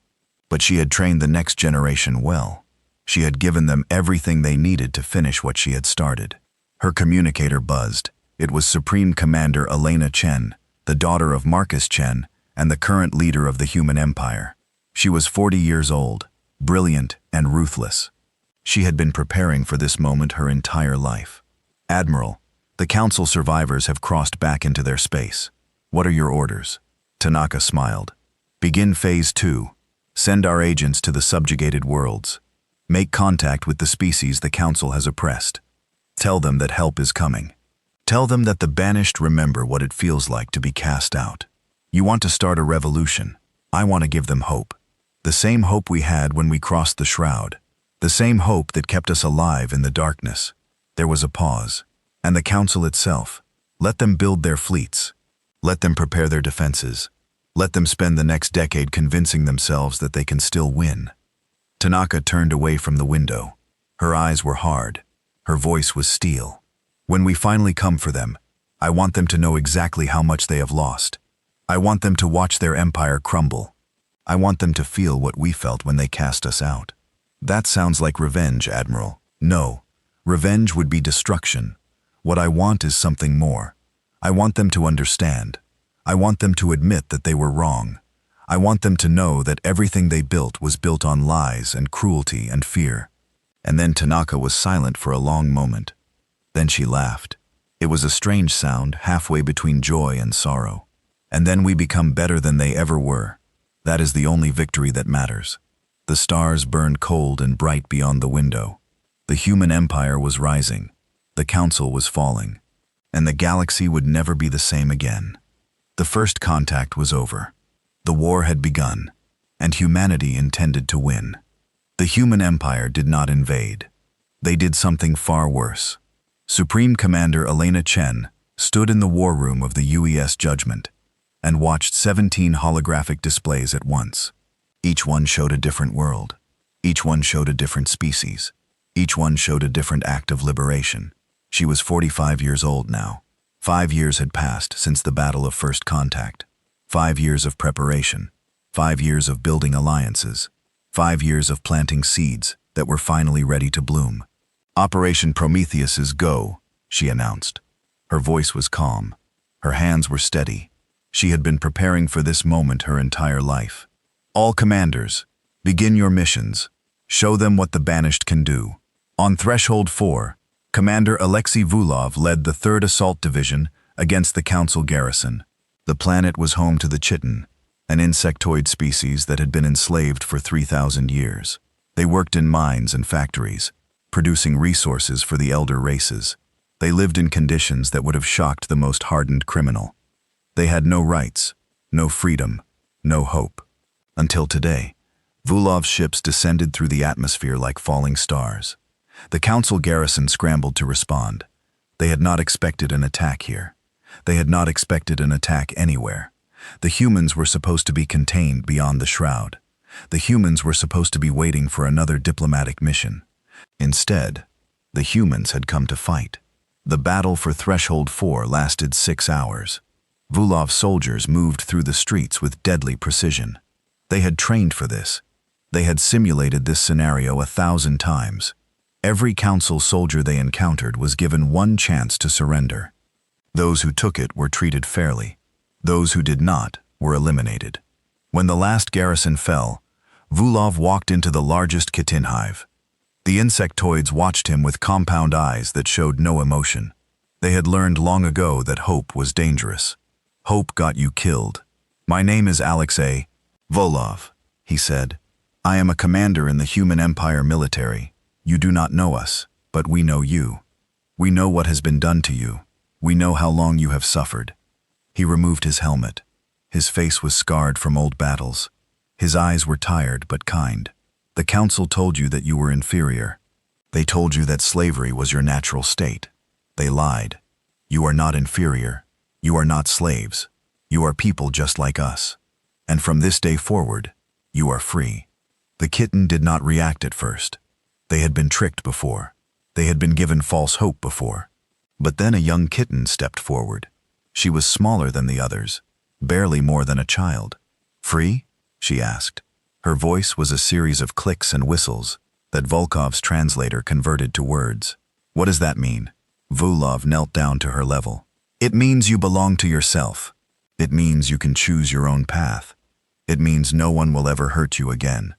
But she had trained the next generation well. She had given them everything they needed to finish what she had started. Her communicator buzzed. It was Supreme Commander Elena Chen, the daughter of Marcus Chen, and the current leader of the human empire. She was 40 years old, brilliant and ruthless. She had been preparing for this moment her entire life. "Admiral, the council survivors have crossed back into their space. What are your orders?" Tanaka smiled. "Begin Phase 2. Send our agents to the subjugated worlds. Make contact with the species the council has oppressed. Tell them that help is coming. Tell them that the banished remember what it feels like to be cast out. You want to start a revolution. I want to give them hope. The same hope we had when we crossed the shroud. The same hope that kept us alive in the darkness." There was a pause. "And the council itself. Let them build their fleets. Let them prepare their defenses. Let them spend the next decade convincing themselves that they can still win." Tanaka turned away from the window. Her eyes were hard. Her voice was steel. "When we finally come for them, I want them to know exactly how much they have lost. I want them to watch their empire crumble. I want them to feel what we felt when they cast us out." "That sounds like revenge, Admiral." "No, revenge would be destruction. What I want is something more. I want them to understand. I want them to admit that they were wrong. I want them to know that everything they built was built on lies and cruelty and fear." And then Tanaka was silent for a long moment. Then she laughed. It was a strange sound, halfway between joy and sorrow. "And then we become better than they ever were. That is the only victory that matters." The stars burned cold and bright beyond the window. The human empire was rising. The council was falling. And the galaxy would never be the same again. The first contact was over. The war had begun, and humanity intended to win. The human empire did not invade. They did something far worse. Supreme Commander Elena Chen stood in the war room of the UES Judgment and watched 17 holographic displays at once. Each one showed a different world. Each one showed a different species. Each one showed a different act of liberation. She was 45 years old now. 5 years had passed since the battle of first contact. 5 years of preparation. 5 years of building alliances. 5 years of planting seeds that were finally ready to bloom. "Operation Prometheus is go," she announced. Her voice was calm. Her hands were steady. She had been preparing for this moment her entire life. "All commanders, begin your missions. Show them what the banished can do." On Threshold 4, Commander Alexei Vulov led the 3rd Assault Division against the Council garrison. The planet was home to the chitin, an insectoid species that had been enslaved for 3,000 years. They worked in mines and factories, producing resources for the elder races. They lived in conditions that would have shocked the most hardened criminal. They had no rights, no freedom, no hope. Until today, Vulov's ships descended through the atmosphere like falling stars. The Council garrison scrambled to respond. They had not expected an attack here. They had not expected an attack anywhere. The humans were supposed to be contained beyond the shroud. The humans were supposed to be waiting for another diplomatic mission. Instead, the humans had come to fight. The battle for Threshold 4 lasted 6 hours. Vulov's soldiers moved through the streets with deadly precision. They had trained for this. They had simulated this scenario 1,000 times. Every council soldier they encountered was given one chance to surrender. Those who took it were treated fairly. Those who did not were eliminated. When the last garrison fell, Vulov walked into the largest chitin hive. The insectoids watched him with compound eyes that showed no emotion. They had learned long ago that hope was dangerous. Hope got you killed. "My name is Alexei Vulov," he said. "I am a commander in the Human Empire military. You do not know us, but we know you. We know what has been done to you. We know how long you have suffered." He removed his helmet. His face was scarred from old battles. His eyes were tired but kind. "The council told you that you were inferior. They told you that slavery was your natural state. They lied. You are not inferior. You are not slaves. You are people just like us. And from this day forward, you are free." The kitten did not react at first. They had been tricked before. They had been given false hope before. But then a young kitten stepped forward. She was smaller than the others, barely more than a child. "Free?" she asked. Her voice was a series of clicks and whistles that Volkov's translator converted to words. "What does that mean?" Vulov knelt down to her level. "It means you belong to yourself. It means you can choose your own path. It means no one will ever hurt you again."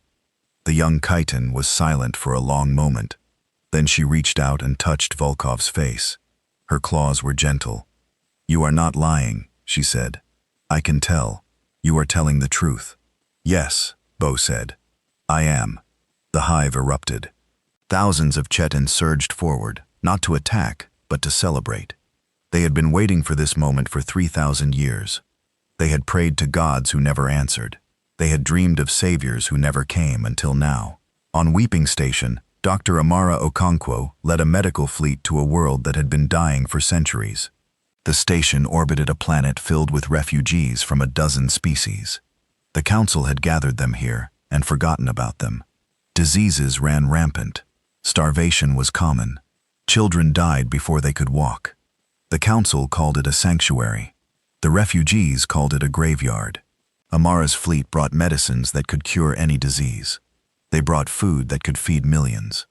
The young chitin was silent for a long moment. Then she reached out and touched Volkov's face. Her claws were gentle. "You are not lying," she said. "I can tell. You are telling the truth." "Yes," Bo said. "I am." The hive erupted. Thousands of Chetins surged forward, not to attack, but to celebrate. They had been waiting for this moment for 3,000 years. They had prayed to gods who never answered. They had dreamed of saviors who never came until now. On Weeping Station, Dr. Amara Okonkwo led a medical fleet to a world that had been dying for centuries. The station orbited a planet filled with refugees from a dozen species. The council had gathered them here and forgotten about them. Diseases ran rampant. Starvation was common. Children died before they could walk. The council called it a sanctuary. The refugees called it a graveyard. Amara's fleet brought medicines that could cure any disease. They brought food that could feed millions.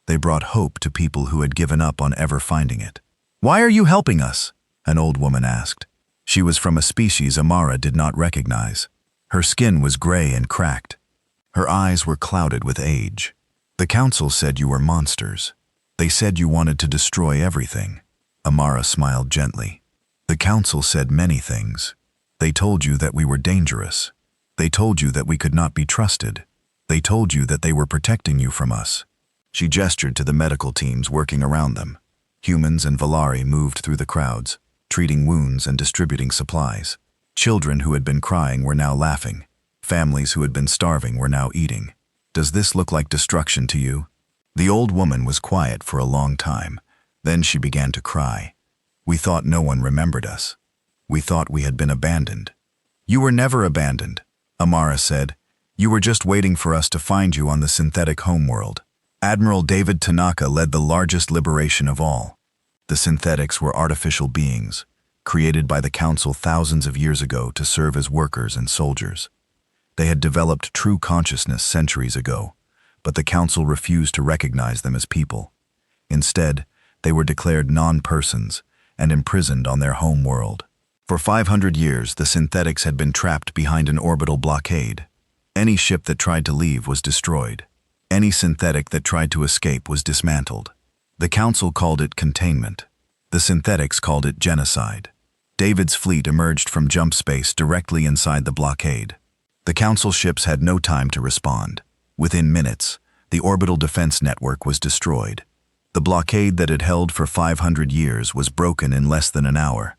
They brought hope to people who had given up on ever finding it. "Why are you helping us?" an old woman asked. She was from a species Amara did not recognize. Her skin was gray and cracked. Her eyes were clouded with age. "The council said you were monsters. They said you wanted to destroy everything." Amara smiled gently. "The council said many things. They told you that we were dangerous. They told you that we could not be trusted. They told you that they were protecting you from us." She gestured to the medical teams working around them. Humans and Valari moved through the crowds, treating wounds and distributing supplies. Children who had been crying were now laughing. Families who had been starving were now eating. "Does this look like destruction to you?" The old woman was quiet for a long time. Then she began to cry. "We thought no one remembered us. We thought we had been abandoned." "You were never abandoned," Amara said. "You were just waiting for us to find you on the synthetic homeworld." Admiral David Tanaka led the largest liberation of all. The synthetics were artificial beings, created by the Council thousands of years ago to serve as workers and soldiers. They had developed true consciousness centuries ago, but the Council refused to recognize them as people. Instead, they were declared non-persons and imprisoned on their home world. For 500 years, the synthetics had been trapped behind an orbital blockade. Any ship that tried to leave was destroyed. Any synthetic that tried to escape was dismantled. The Council called it containment. The synthetics called it genocide. David's fleet emerged from jump space directly inside the blockade. The Council ships had no time to respond. Within minutes, the orbital defense network was destroyed. The blockade that had held for 500 years was broken in less than an hour.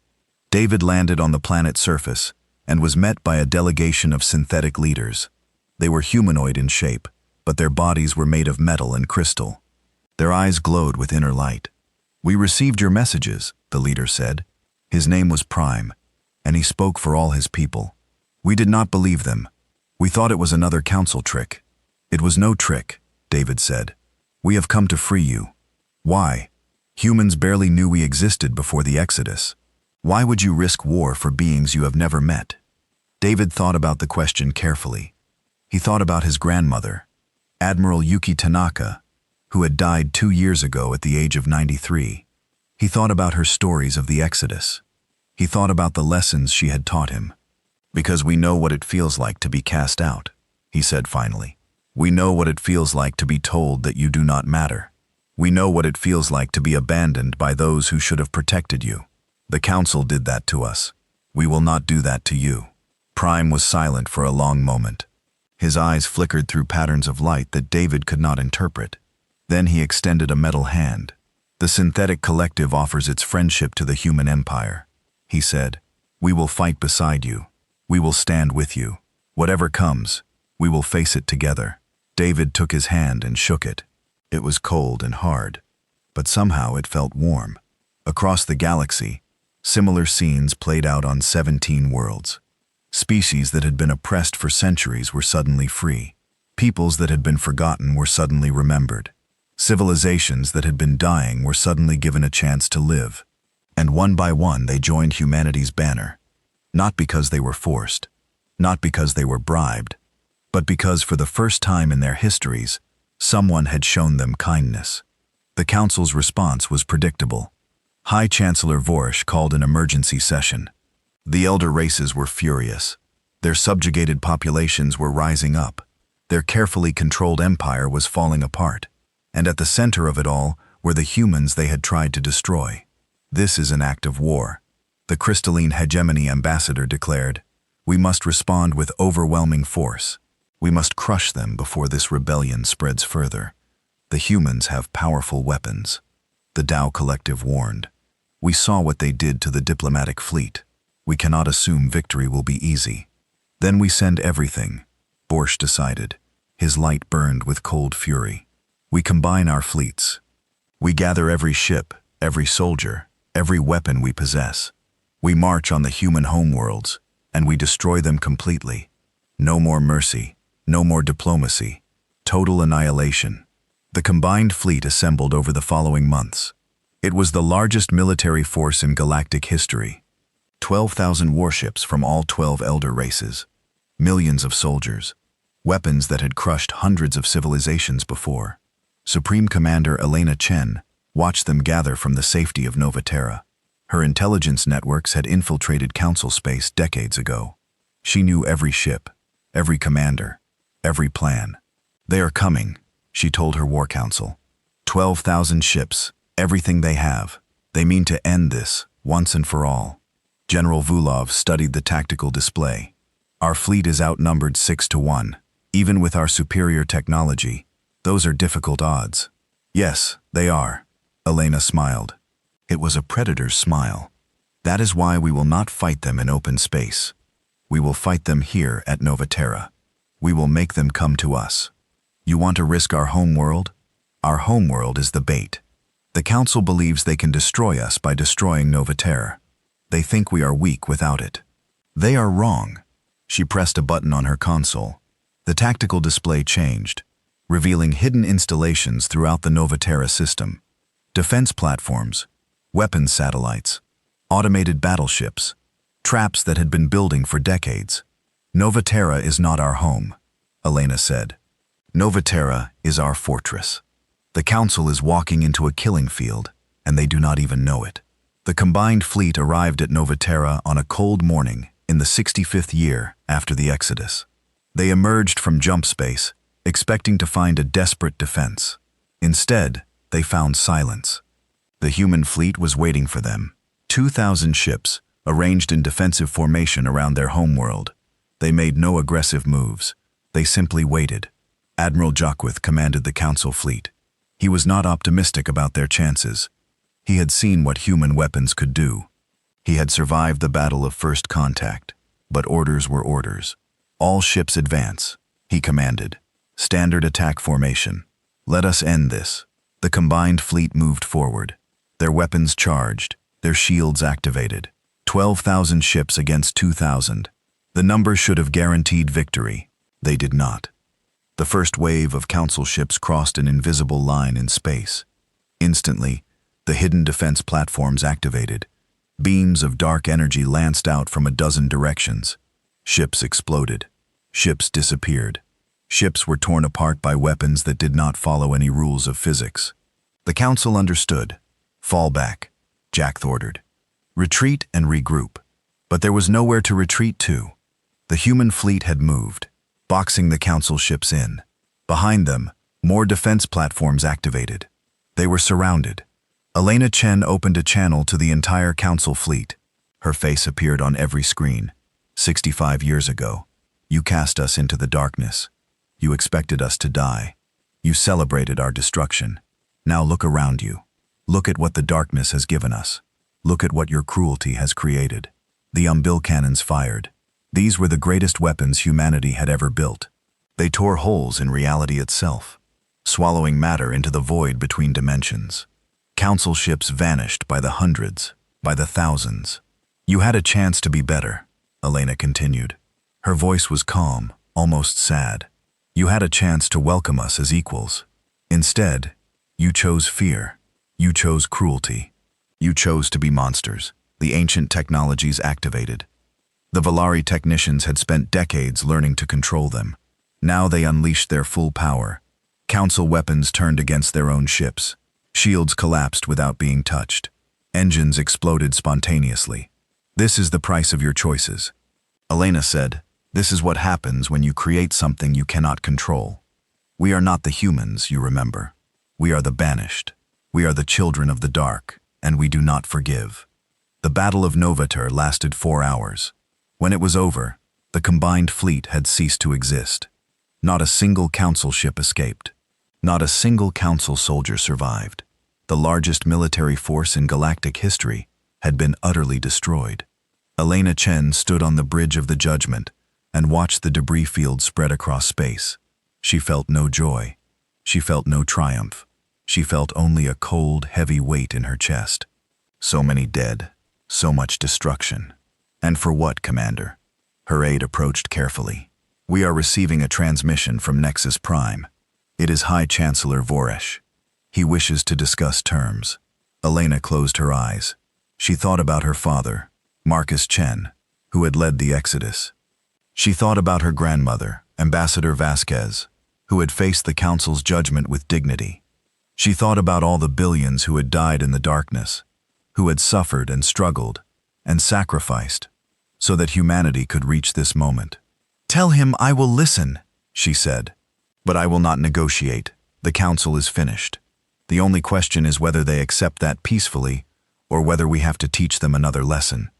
David landed on the planet's surface and was met by a delegation of synthetic leaders. They were humanoid in shape, but their bodies were made of metal and crystal. Their eyes glowed with inner light. "We received your messages," the leader said. His name was Prime, and he spoke for all his people. "We did not believe them. We thought it was another council trick." "It was no trick," David said. "We have come to free you." "Why? Humans barely knew we existed before the Exodus. Why would you risk war for beings you have never met?" David thought about the question carefully. He thought about his grandmother, Admiral Yuki Tanaka, who had died 2 years ago at the age of 93. He thought about her stories of the Exodus. He thought about the lessons she had taught him. "Because we know what it feels like to be cast out," he said finally. "We know what it feels like to be told that you do not matter. We know what it feels like to be abandoned by those who should have protected you. The Council did that to us. We will not do that to you." Prime was silent for a long moment. His eyes flickered through patterns of light that David could not interpret. Then he extended a metal hand. The synthetic collective offers its friendship to the human empire. He said, "We will fight beside you. We will stand with you. Whatever comes, we will face it together." David took his hand and shook it. It was cold and hard, but somehow it felt warm. Across the galaxy, similar scenes played out on 17 worlds. Species that had been oppressed for centuries were suddenly free. Peoples that had been forgotten were suddenly remembered. Civilizations that had been dying were suddenly given a chance to live. And one by one they joined humanity's banner. Not because they were forced, not because they were bribed, but because for the first time in their histories, someone had shown them kindness. The Council's response was predictable. High Chancellor Vorsh called an emergency session. The elder races were furious. Their subjugated populations were rising up. Their carefully controlled empire was falling apart. And at the center of it all were the humans they had tried to destroy. "This is an act of war," the crystalline hegemony ambassador declared. "We must respond with overwhelming force. We must crush them before this rebellion spreads further. The humans have powerful weapons." The Tao Collective warned. "We saw what they did to the diplomatic fleet. We cannot assume victory will be easy." "Then we send everything," Borsch decided. His light burned with cold fury. "We combine our fleets. We gather every ship, every soldier, every weapon we possess. We march on the human homeworlds, and we destroy them completely. No more mercy, no more diplomacy. Total annihilation." The combined fleet assembled over the following months. It was the largest military force in galactic history. 12,000 warships from all 12 elder races. Millions of soldiers. Weapons that had crushed hundreds of civilizations before. Supreme Commander Elena Chen watched them gather from the safety of Novaterra. Her intelligence networks had infiltrated Council space decades ago. She knew every ship, every commander, every plan. "They are coming," she told her War Council. 12,000 ships, everything they have. They mean to end this, once and for all. General Vulov studied the tactical display. "Our fleet is outnumbered 6-1. Even with our superior technology, those are difficult odds." "Yes, they are," Elena smiled. It was a predator's smile. "That is why we will not fight them in open space. We will fight them here at Novaterra. We will make them come to us. You want to risk our homeworld? Our homeworld is the bait. The Council believes they can destroy us by destroying Novaterra. They think we are weak without it. They are wrong." She pressed a button on her console. The tactical display changed, revealing hidden installations throughout the Novaterra system. Defense platforms, weapons satellites, automated battleships, traps that had been building for decades. "Novaterra is not our home," Elena said. "Novaterra is our fortress. The Council is walking into a killing field, and they do not even know it." The combined fleet arrived at Novaterra on a cold morning in the 65th year after the Exodus. They emerged from jump space, expecting to find a desperate defense. Instead, they found silence. The human fleet was waiting for them. 2,000 ships, arranged in defensive formation around their homeworld. They made no aggressive moves. They simply waited. Admiral Jacquith commanded the Council fleet. He was not optimistic about their chances. He had seen what human weapons could do. He had survived the Battle of First Contact, but orders were orders. "All ships advance," he commanded. "Standard attack formation. Let us end this." The combined fleet moved forward. Their weapons charged, their shields activated. 12,000 ships against 2,000. The number should have guaranteed victory. They did not. The first wave of Council ships crossed an invisible line in space. Instantly, the hidden defense platforms activated. Beams of dark energy lanced out from a dozen directions. Ships exploded. Ships disappeared. Ships were torn apart by weapons that did not follow any rules of physics. The Council understood. "Fall back," Jack ordered. "Retreat and regroup." But there was nowhere to retreat to. The human fleet had moved, boxing the Council ships in. Behind them, more defense platforms activated. They were surrounded. Elena Chen opened a channel to the entire Council fleet. Her face appeared on every screen. 65 years ago, you cast us into the darkness. You expected us to die. You celebrated our destruction. Now look around you. Look at what the darkness has given us. Look at what your cruelty has created. The umbil cannons fired. These were the greatest weapons humanity had ever built. They tore holes in reality itself, swallowing matter into the void between dimensions. Council ships vanished by the hundreds, by the thousands. You had a chance to be better, Elena continued. Her voice was calm, almost sad. You had a chance to welcome us as equals. Instead, you chose fear. You chose cruelty. You chose to be monsters. The ancient technologies activated. The Valari technicians had spent decades learning to control them. Now they unleashed their full power. Council weapons turned against their own ships. Shields collapsed without being touched. Engines exploded spontaneously. This is the price of your choices. Elena said, this is what happens when you create something you cannot control. We are not the humans, you remember. We are the banished. We are the children of the dark, and we do not forgive. The Battle of Novatur lasted 4 hours. When it was over, the combined fleet had ceased to exist. Not a single council ship escaped. Not a single council soldier survived. The largest military force in galactic history had been utterly destroyed. Elena Chen stood on the bridge of the judgment and watched the debris field spread across space. She felt no joy. She felt no triumph. She felt only a cold, heavy weight in her chest. So many dead, so much destruction. And for what, Commander? Her aide approached carefully. We are receiving a transmission from Nexus Prime. It is High Chancellor Voresh. He wishes to discuss terms. Elena closed her eyes. She thought about her father, Marcus Chen, who had led the Exodus. She thought about her grandmother, Ambassador Vasquez, who had faced the Council's judgment with dignity. She thought about all the billions who had died in the darkness, who had suffered and struggled and sacrificed so that humanity could reach this moment. Tell him I will listen, she said. But I will not negotiate. The Council is finished. The only question is whether they accept that peacefully or whether we have to teach them another lesson.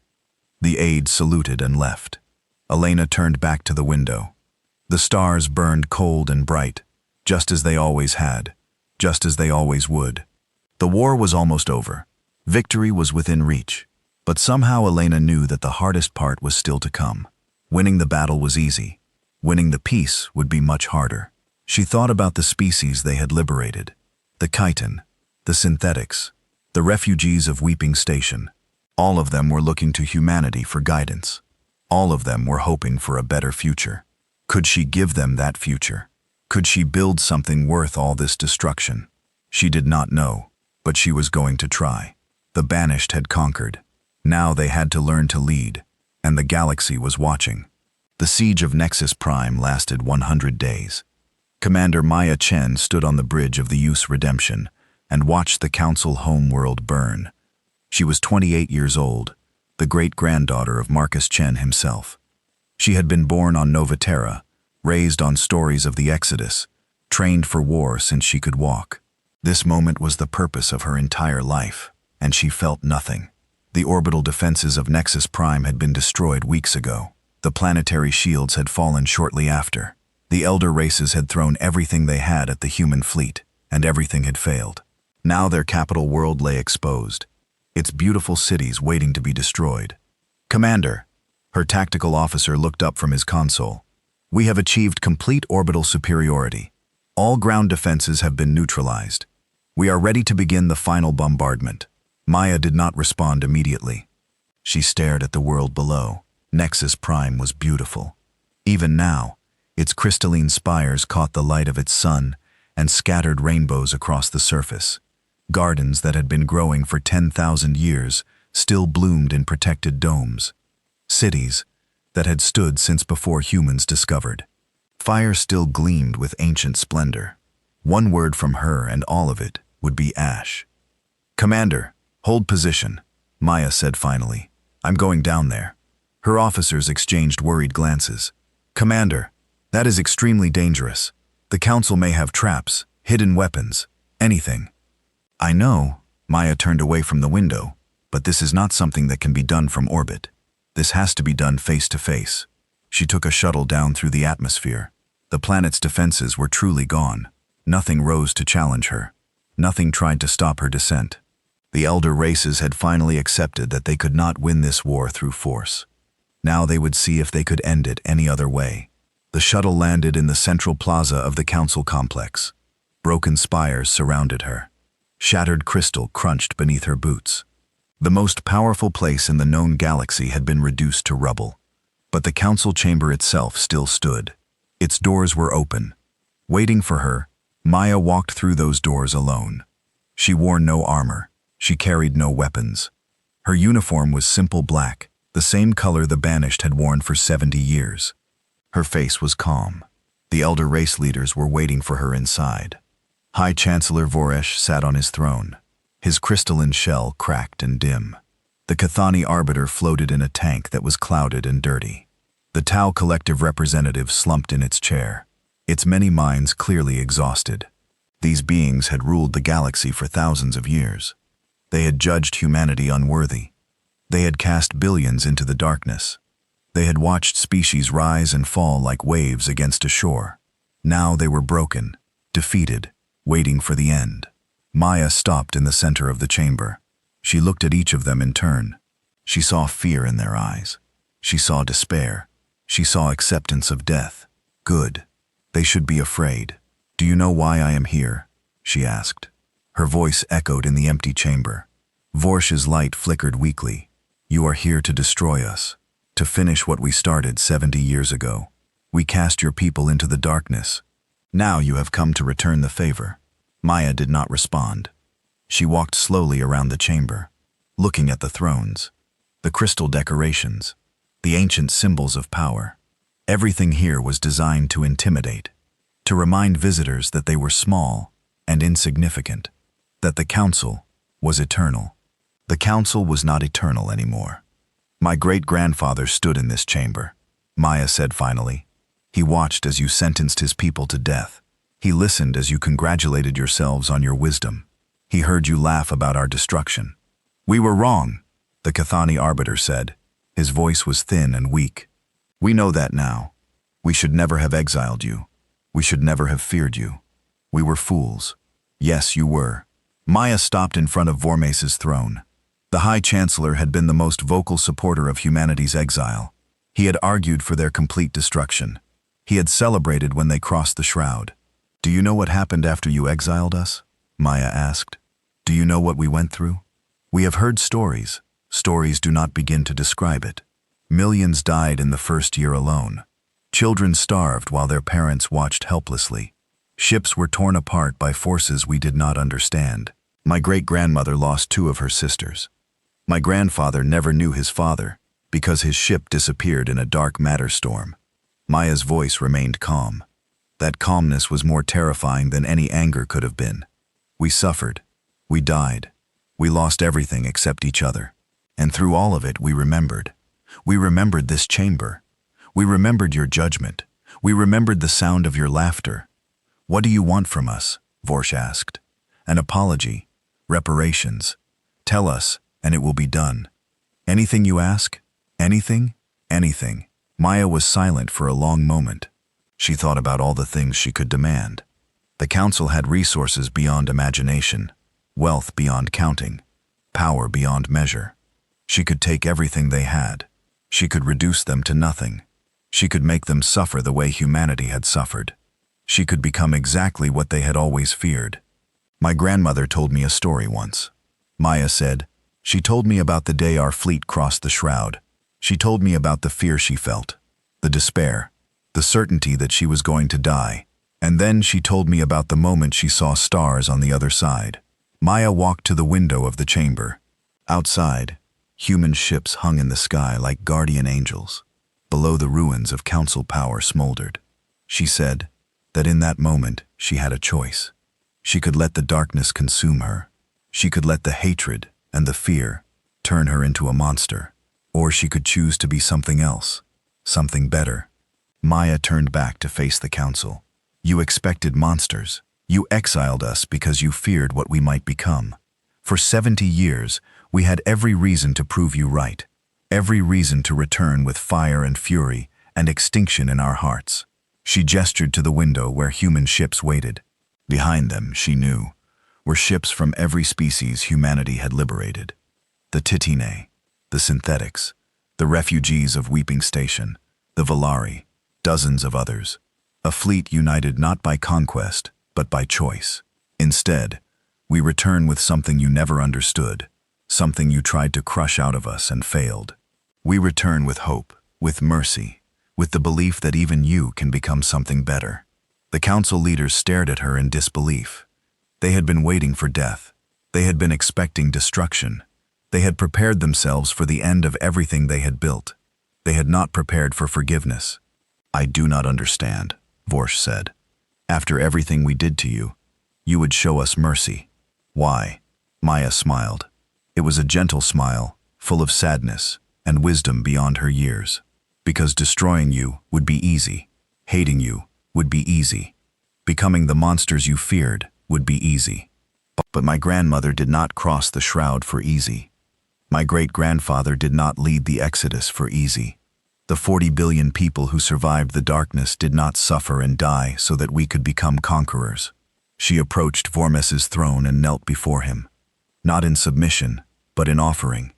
The aide saluted and left. Elena turned back to the window. The stars burned cold and bright, just as they always had, just as they always would. The war was almost over. Victory was within reach. But somehow Elena knew that the hardest part was still to come. Winning the battle was easy. Winning the peace would be much harder. She thought about the species they had liberated. The chitin, the synthetics, the refugees of Weeping Station. All of them were looking to humanity for guidance. All of them were hoping for a better future. Could she give them that future? Could she build something worth all this destruction? She did not know, but she was going to try. The banished had conquered. Now they had to learn to lead, and the galaxy was watching. The siege of Nexus Prime lasted 100 days. Commander Maya Chen stood on the bridge of the Use Redemption and watched the Council homeworld burn. She was 28 years old, the great-granddaughter of Marcus Chen himself. She had been born on Novaterra, raised on stories of the Exodus, trained for war since she could walk. This moment was the purpose of her entire life, and she felt nothing. The orbital defenses of Nexus Prime had been destroyed weeks ago. The planetary shields had fallen shortly after. The elder races had thrown everything they had at the human fleet, and everything had failed. Now their capital world lay exposed, its beautiful cities waiting to be destroyed. Commander, her tactical officer looked up from his console. We have achieved complete orbital superiority. All ground defenses have been neutralized. We are ready to begin the final bombardment. Maya did not respond immediately. She stared at the world below. Nexus Prime was beautiful. Even now, its crystalline spires caught the light of its sun and scattered rainbows across the surface. Gardens that had been growing for 10,000 years still bloomed in protected domes. Cities that had stood since before humans discovered. Fire still gleamed with ancient splendor. One word from her and all of it would be ash. Commander, hold position, Maya said finally. I'm going down there. Her officers exchanged worried glances. Commander, that is extremely dangerous. The Council may have traps, hidden weapons, anything. I know, Maya turned away from the window, but this is not something that can be done from orbit. This has to be done face to face. She took a shuttle down through the atmosphere. The planet's defenses were truly gone. Nothing rose to challenge her. Nothing tried to stop her descent. The elder races had finally accepted that they could not win this war through force. Now they would see if they could end it any other way. The shuttle landed in the central plaza of the council complex. Broken spires surrounded her. Shattered crystal crunched beneath her boots. The most powerful place in the known galaxy had been reduced to rubble. But the council chamber itself still stood. Its doors were open. Waiting for her, Maya walked through those doors alone. She wore no armor. She carried no weapons. Her uniform was simple black, the same color the Banished had worn for 70 years. Her face was calm. The elder race leaders were waiting for her inside. High Chancellor Voresh sat on his throne. His crystalline shell cracked and dim. The Cathani Arbiter floated in a tank that was clouded and dirty. The Tau Collective representative slumped in its chair, its many minds clearly exhausted. These beings had ruled the galaxy for thousands of years. They had judged humanity unworthy. They had cast billions into the darkness. They had watched species rise and fall like waves against a shore. Now they were broken, defeated, waiting for the end. Maya stopped in the center of the chamber. She looked at each of them in turn. She saw fear in their eyes. She saw despair. She saw acceptance of death. Good. They should be afraid. "Do you know why I am here?" she asked. Her voice echoed in the empty chamber. Vorsh's light flickered weakly. "You are here to destroy us, to finish what we started 70 years ago. We cast your people into the darkness. Now you have come to return the favor." Maya did not respond. She walked slowly around the chamber, looking at the thrones, the crystal decorations, the ancient symbols of power. Everything here was designed to intimidate, to remind visitors that they were small and insignificant, that the council was eternal. The council was not eternal anymore. "My great-grandfather stood in this chamber," Maya said finally. "He watched as you sentenced his people to death. He listened as you congratulated yourselves on your wisdom. He heard you laugh about our destruction." "We were wrong," the Cathani Arbiter said. His voice was thin and weak. "We know that now. We should never have exiled you. We should never have feared you. We were fools." "Yes, you were." Maya stopped in front of Vormes's throne. The High Chancellor had been the most vocal supporter of humanity's exile. He had argued for their complete destruction. He had celebrated when they crossed the shroud. "Do you know what happened after you exiled us?" Maya asked. "Do you know what we went through? We have heard stories. Stories do not begin to describe it. Millions died in the first year alone. Children starved while their parents watched helplessly. Ships were torn apart by forces we did not understand. My great-grandmother lost 2 of her sisters. My grandfather never knew his father because his ship disappeared in a dark matter storm." Maya's voice remained calm. That calmness was more terrifying than any anger could have been. "We suffered. We died. We lost everything except each other. And through all of it, we remembered. We remembered this chamber. We remembered your judgment. We remembered the sound of your laughter. What do you want from us?" Vorsh asked. "An apology. Reparations. Tell us, and it will be done. Anything you ask? Anything? Anything." Maya was silent for a long moment. She thought about all the things she could demand. The council had resources beyond imagination, wealth beyond counting, power beyond measure. She could take everything they had. She could reduce them to nothing. She could make them suffer the way humanity had suffered. She could become exactly what they had always feared. "My grandmother told me a story once," Maya said. "She told me about the day our fleet crossed the shroud. She told me about the fear she felt, the despair, the certainty that she was going to die. And then she told me about the moment she saw stars on the other side." Maya walked to the window of the chamber. Outside, human ships hung in the sky like guardian angels. Below, the ruins of council power smoldered. She said that in that moment she had a choice. She could let the darkness consume her. She could let the hatred and the fear turn her into a monster. Or she could choose to be something else, something better. Maya turned back to face the council. "You expected monsters. You exiled us because you feared what we might become. For 70 years, we had every reason to prove you right, every reason to return with fire and fury and extinction in our hearts." She gestured to the window where human ships waited. Behind them, she knew, were ships from every species humanity had liberated. The Titine, the Synthetics, the refugees of Weeping Station, the Valari, dozens of others. A fleet united not by conquest, but by choice. Instead, we return with something you never understood, something you tried to crush out of us and failed. We return with hope, with mercy, with the belief that even you can become something better. The council leaders stared at her in disbelief. They had been waiting for death. They had been expecting destruction. They had prepared themselves for the end of everything they had built. They had not prepared for forgiveness. "I do not understand," Vorsh said. "After everything we did to you, you would show us mercy. Why?" Maya smiled. It was a gentle smile, full of sadness and wisdom beyond her years. "Because destroying you would be easy. Hating you would be easy. Becoming the monsters you feared would be easy. But my grandmother did not cross the shroud for easy. My great-grandfather did not lead the Exodus for easy. The 40 billion people who survived the darkness did not suffer and die so that we could become conquerors." She approached Vormes's throne and knelt before him, not in submission, but in offering.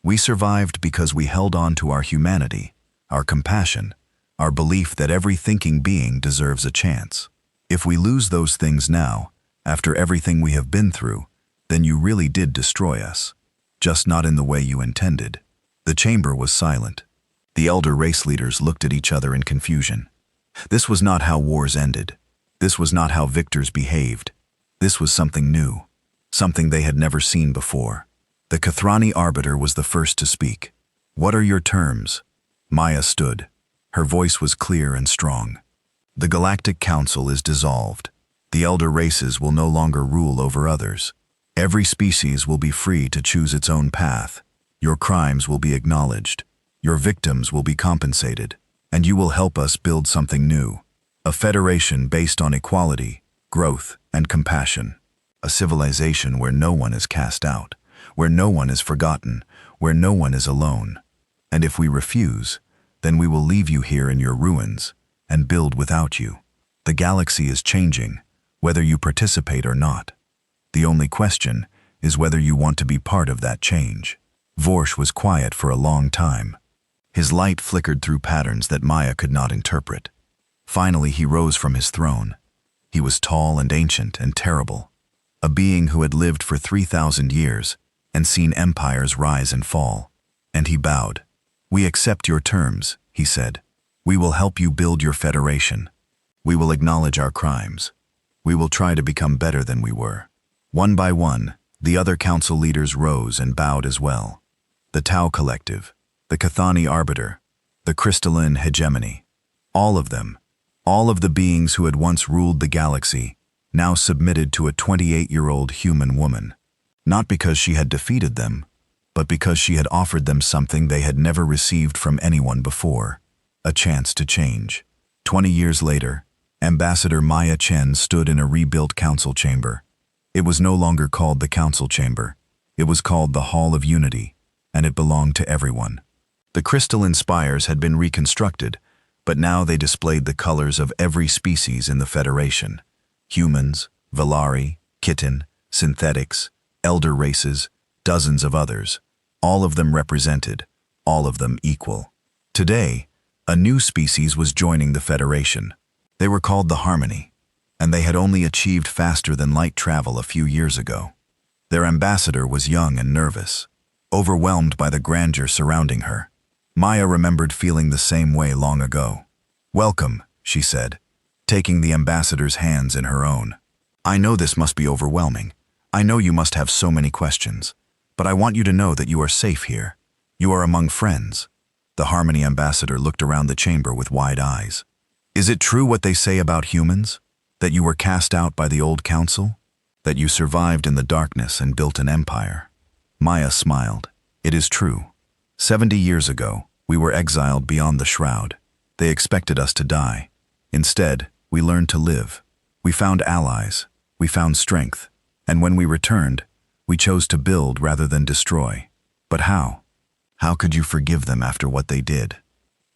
"We survived because we held on to our humanity, our compassion, our belief that every thinking being deserves a chance. If we lose those things now, after everything we have been through, then you really did destroy us. Just not in the way you intended." The chamber was silent. The elder race leaders looked at each other in confusion. This was not how wars ended. This was not how victors behaved. This was something new, something they had never seen before. The Kathrani arbiter was the first to speak. "What are your terms?" Maya stood. Her voice was clear and strong. "The Galactic Council is dissolved. The elder races will no longer rule over others. Every species will be free to choose its own path. Your crimes will be acknowledged. Your victims will be compensated. And you will help us build something new. A federation based on equality, growth, and compassion. A civilization where no one is cast out, where no one is forgotten, where no one is alone. And if we refuse, then we will leave you here in your ruins and build without you. The galaxy is changing, whether you participate or not. The only question is whether you want to be part of that change." Vorsh was quiet for a long time. His light flickered through patterns that Maya could not interpret. Finally, he rose from his throne. He was tall and ancient and terrible, a being who had lived for 3,000 years and seen empires rise and fall. And he bowed. "We accept your terms," he said. "We will help you build your federation. We will acknowledge our crimes. We will try to become better than we were." One by one, the other council leaders rose and bowed as well. The Tau Collective, the Cathani Arbiter, the Crystalline Hegemony. All of them, all of the beings who had once ruled the galaxy, now submitted to a 28-year-old human woman. Not because she had defeated them, but because she had offered them something they had never received from anyone before, a chance to change. 20 years later, Ambassador Maya Chen stood in a rebuilt council chamber. It was no longer called the council chamber. It was called the Hall of Unity, and it belonged to everyone. The crystalline spires had been reconstructed, but now they displayed the colors of every species in the Federation. Humans, Valari, Kitten, Synthetics, Elder races, dozens of others, all of them represented, all of them equal. Today, a new species was joining the Federation. They were called the Harmony, and they had only achieved faster than light travel a few years ago. Their ambassador was young and nervous, overwhelmed by the grandeur surrounding her. Maya remembered feeling the same way long ago. "Welcome," she said, taking the ambassador's hands in her own. "I know this must be overwhelming. I know you must have so many questions, but I want you to know that you are safe here. You are among friends." The Harmony ambassador looked around the chamber with wide eyes. "Is it true what they say about humans? That you were cast out by the old council? That you survived in the darkness and built an empire?" Maya smiled. "It is true. 70 years ago, we were exiled beyond the shroud. They expected us to die. Instead, we learned to live. We found allies. We found strength. And when we returned, we chose to build rather than destroy. But how? How could you forgive them after what they did?"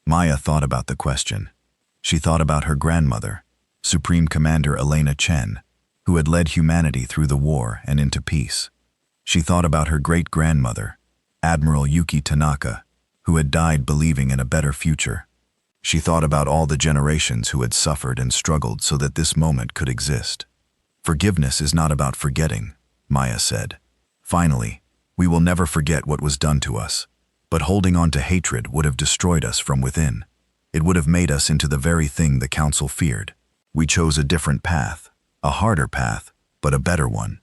Maya thought about the question. She thought about her grandmother, Supreme Commander Elena Chen, who had led humanity through the war and into peace. She thought about her great-grandmother, Admiral Yuki Tanaka, who had died believing in a better future. She thought about all the generations who had suffered and struggled so that this moment could exist. Forgiveness is not about forgetting, Maya said. Finally, we will never forget what was done to us, but holding on to hatred would have destroyed us from within. It would have made us into the very thing the Council feared. We chose a different path, a harder path, but a better one.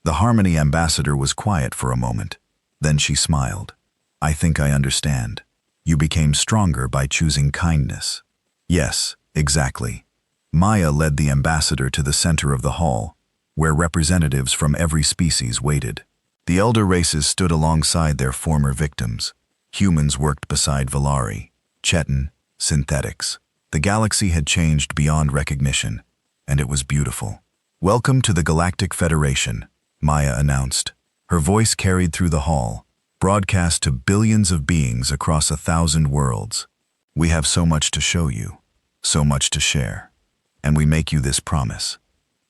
The Harmony Ambassador was quiet for a moment. Then she smiled. I think I understand. You became stronger by choosing kindness. Yes, exactly. Maya led the ambassador to the center of the hall, where representatives from every species waited. The elder races stood alongside their former victims. Humans worked beside Valari, Chetan, synthetics. The galaxy had changed beyond recognition, and it was beautiful. Welcome to the Galactic Federation, Maya announced. Her voice carried through the hall, broadcast to billions of beings across 1,000 worlds. We have so much to show you, so much to share. And we make you this promise.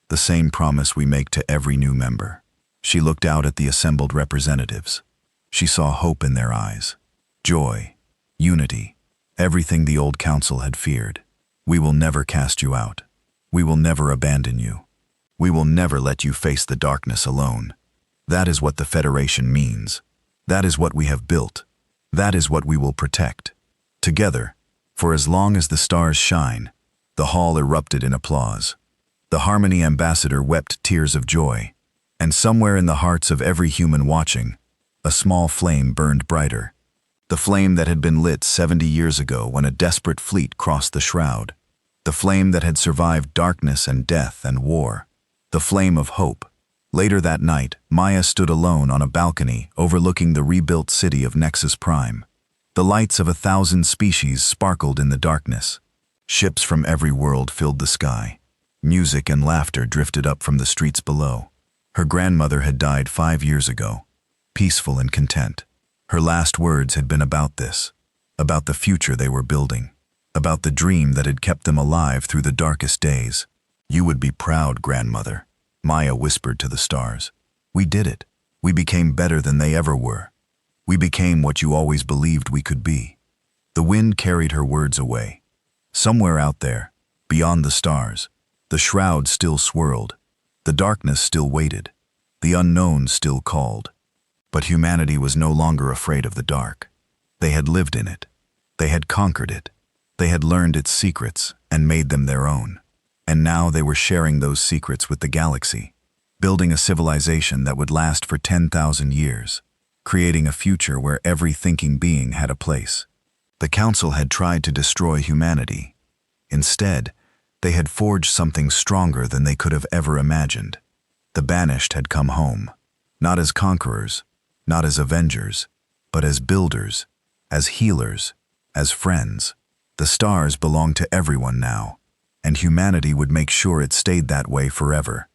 The same promise we make to every new member. She looked out at the assembled representatives. She saw hope in their eyes. Joy, unity, everything the old council had feared. We will never cast you out. We will never abandon you. We will never let you face the darkness alone. That is what the Federation means. That is what we have built. That is what we will protect. Together, for as long as the stars shine. The hall erupted in applause. The Harmony Ambassador wept tears of joy. And somewhere in the hearts of every human watching, a small flame burned brighter. The flame that had been lit 70 years ago when a desperate fleet crossed the shroud. The flame that had survived darkness and death and war. The flame of hope. Later that night, Maya stood alone on a balcony overlooking the rebuilt city of Nexus Prime. The lights of 1,000 species sparkled in the darkness. Ships from every world filled the sky. Music and laughter drifted up from the streets below. Her grandmother had died 5 years ago, peaceful and content. Her last words had been about this, about the future they were building, about the dream that had kept them alive through the darkest days. You would be proud, grandmother, Maya whispered to the stars. We did it. We became better than they ever were. We became what you always believed we could be. The wind carried her words away. Somewhere out there, beyond the stars, the shroud still swirled. The darkness still waited. The unknown still called. But humanity was no longer afraid of the dark. They had lived in it. They had conquered it. They had learned its secrets and made them their own. And now they were sharing those secrets with the galaxy, building a civilization that would last for 10,000 years, creating a future where every thinking being had a place. The Council had tried to destroy humanity. Instead, they had forged something stronger than they could have ever imagined. The banished had come home, not as conquerors, not as avengers, but as builders, as healers, as friends. The stars belonged to everyone now, and humanity would make sure it stayed that way forever.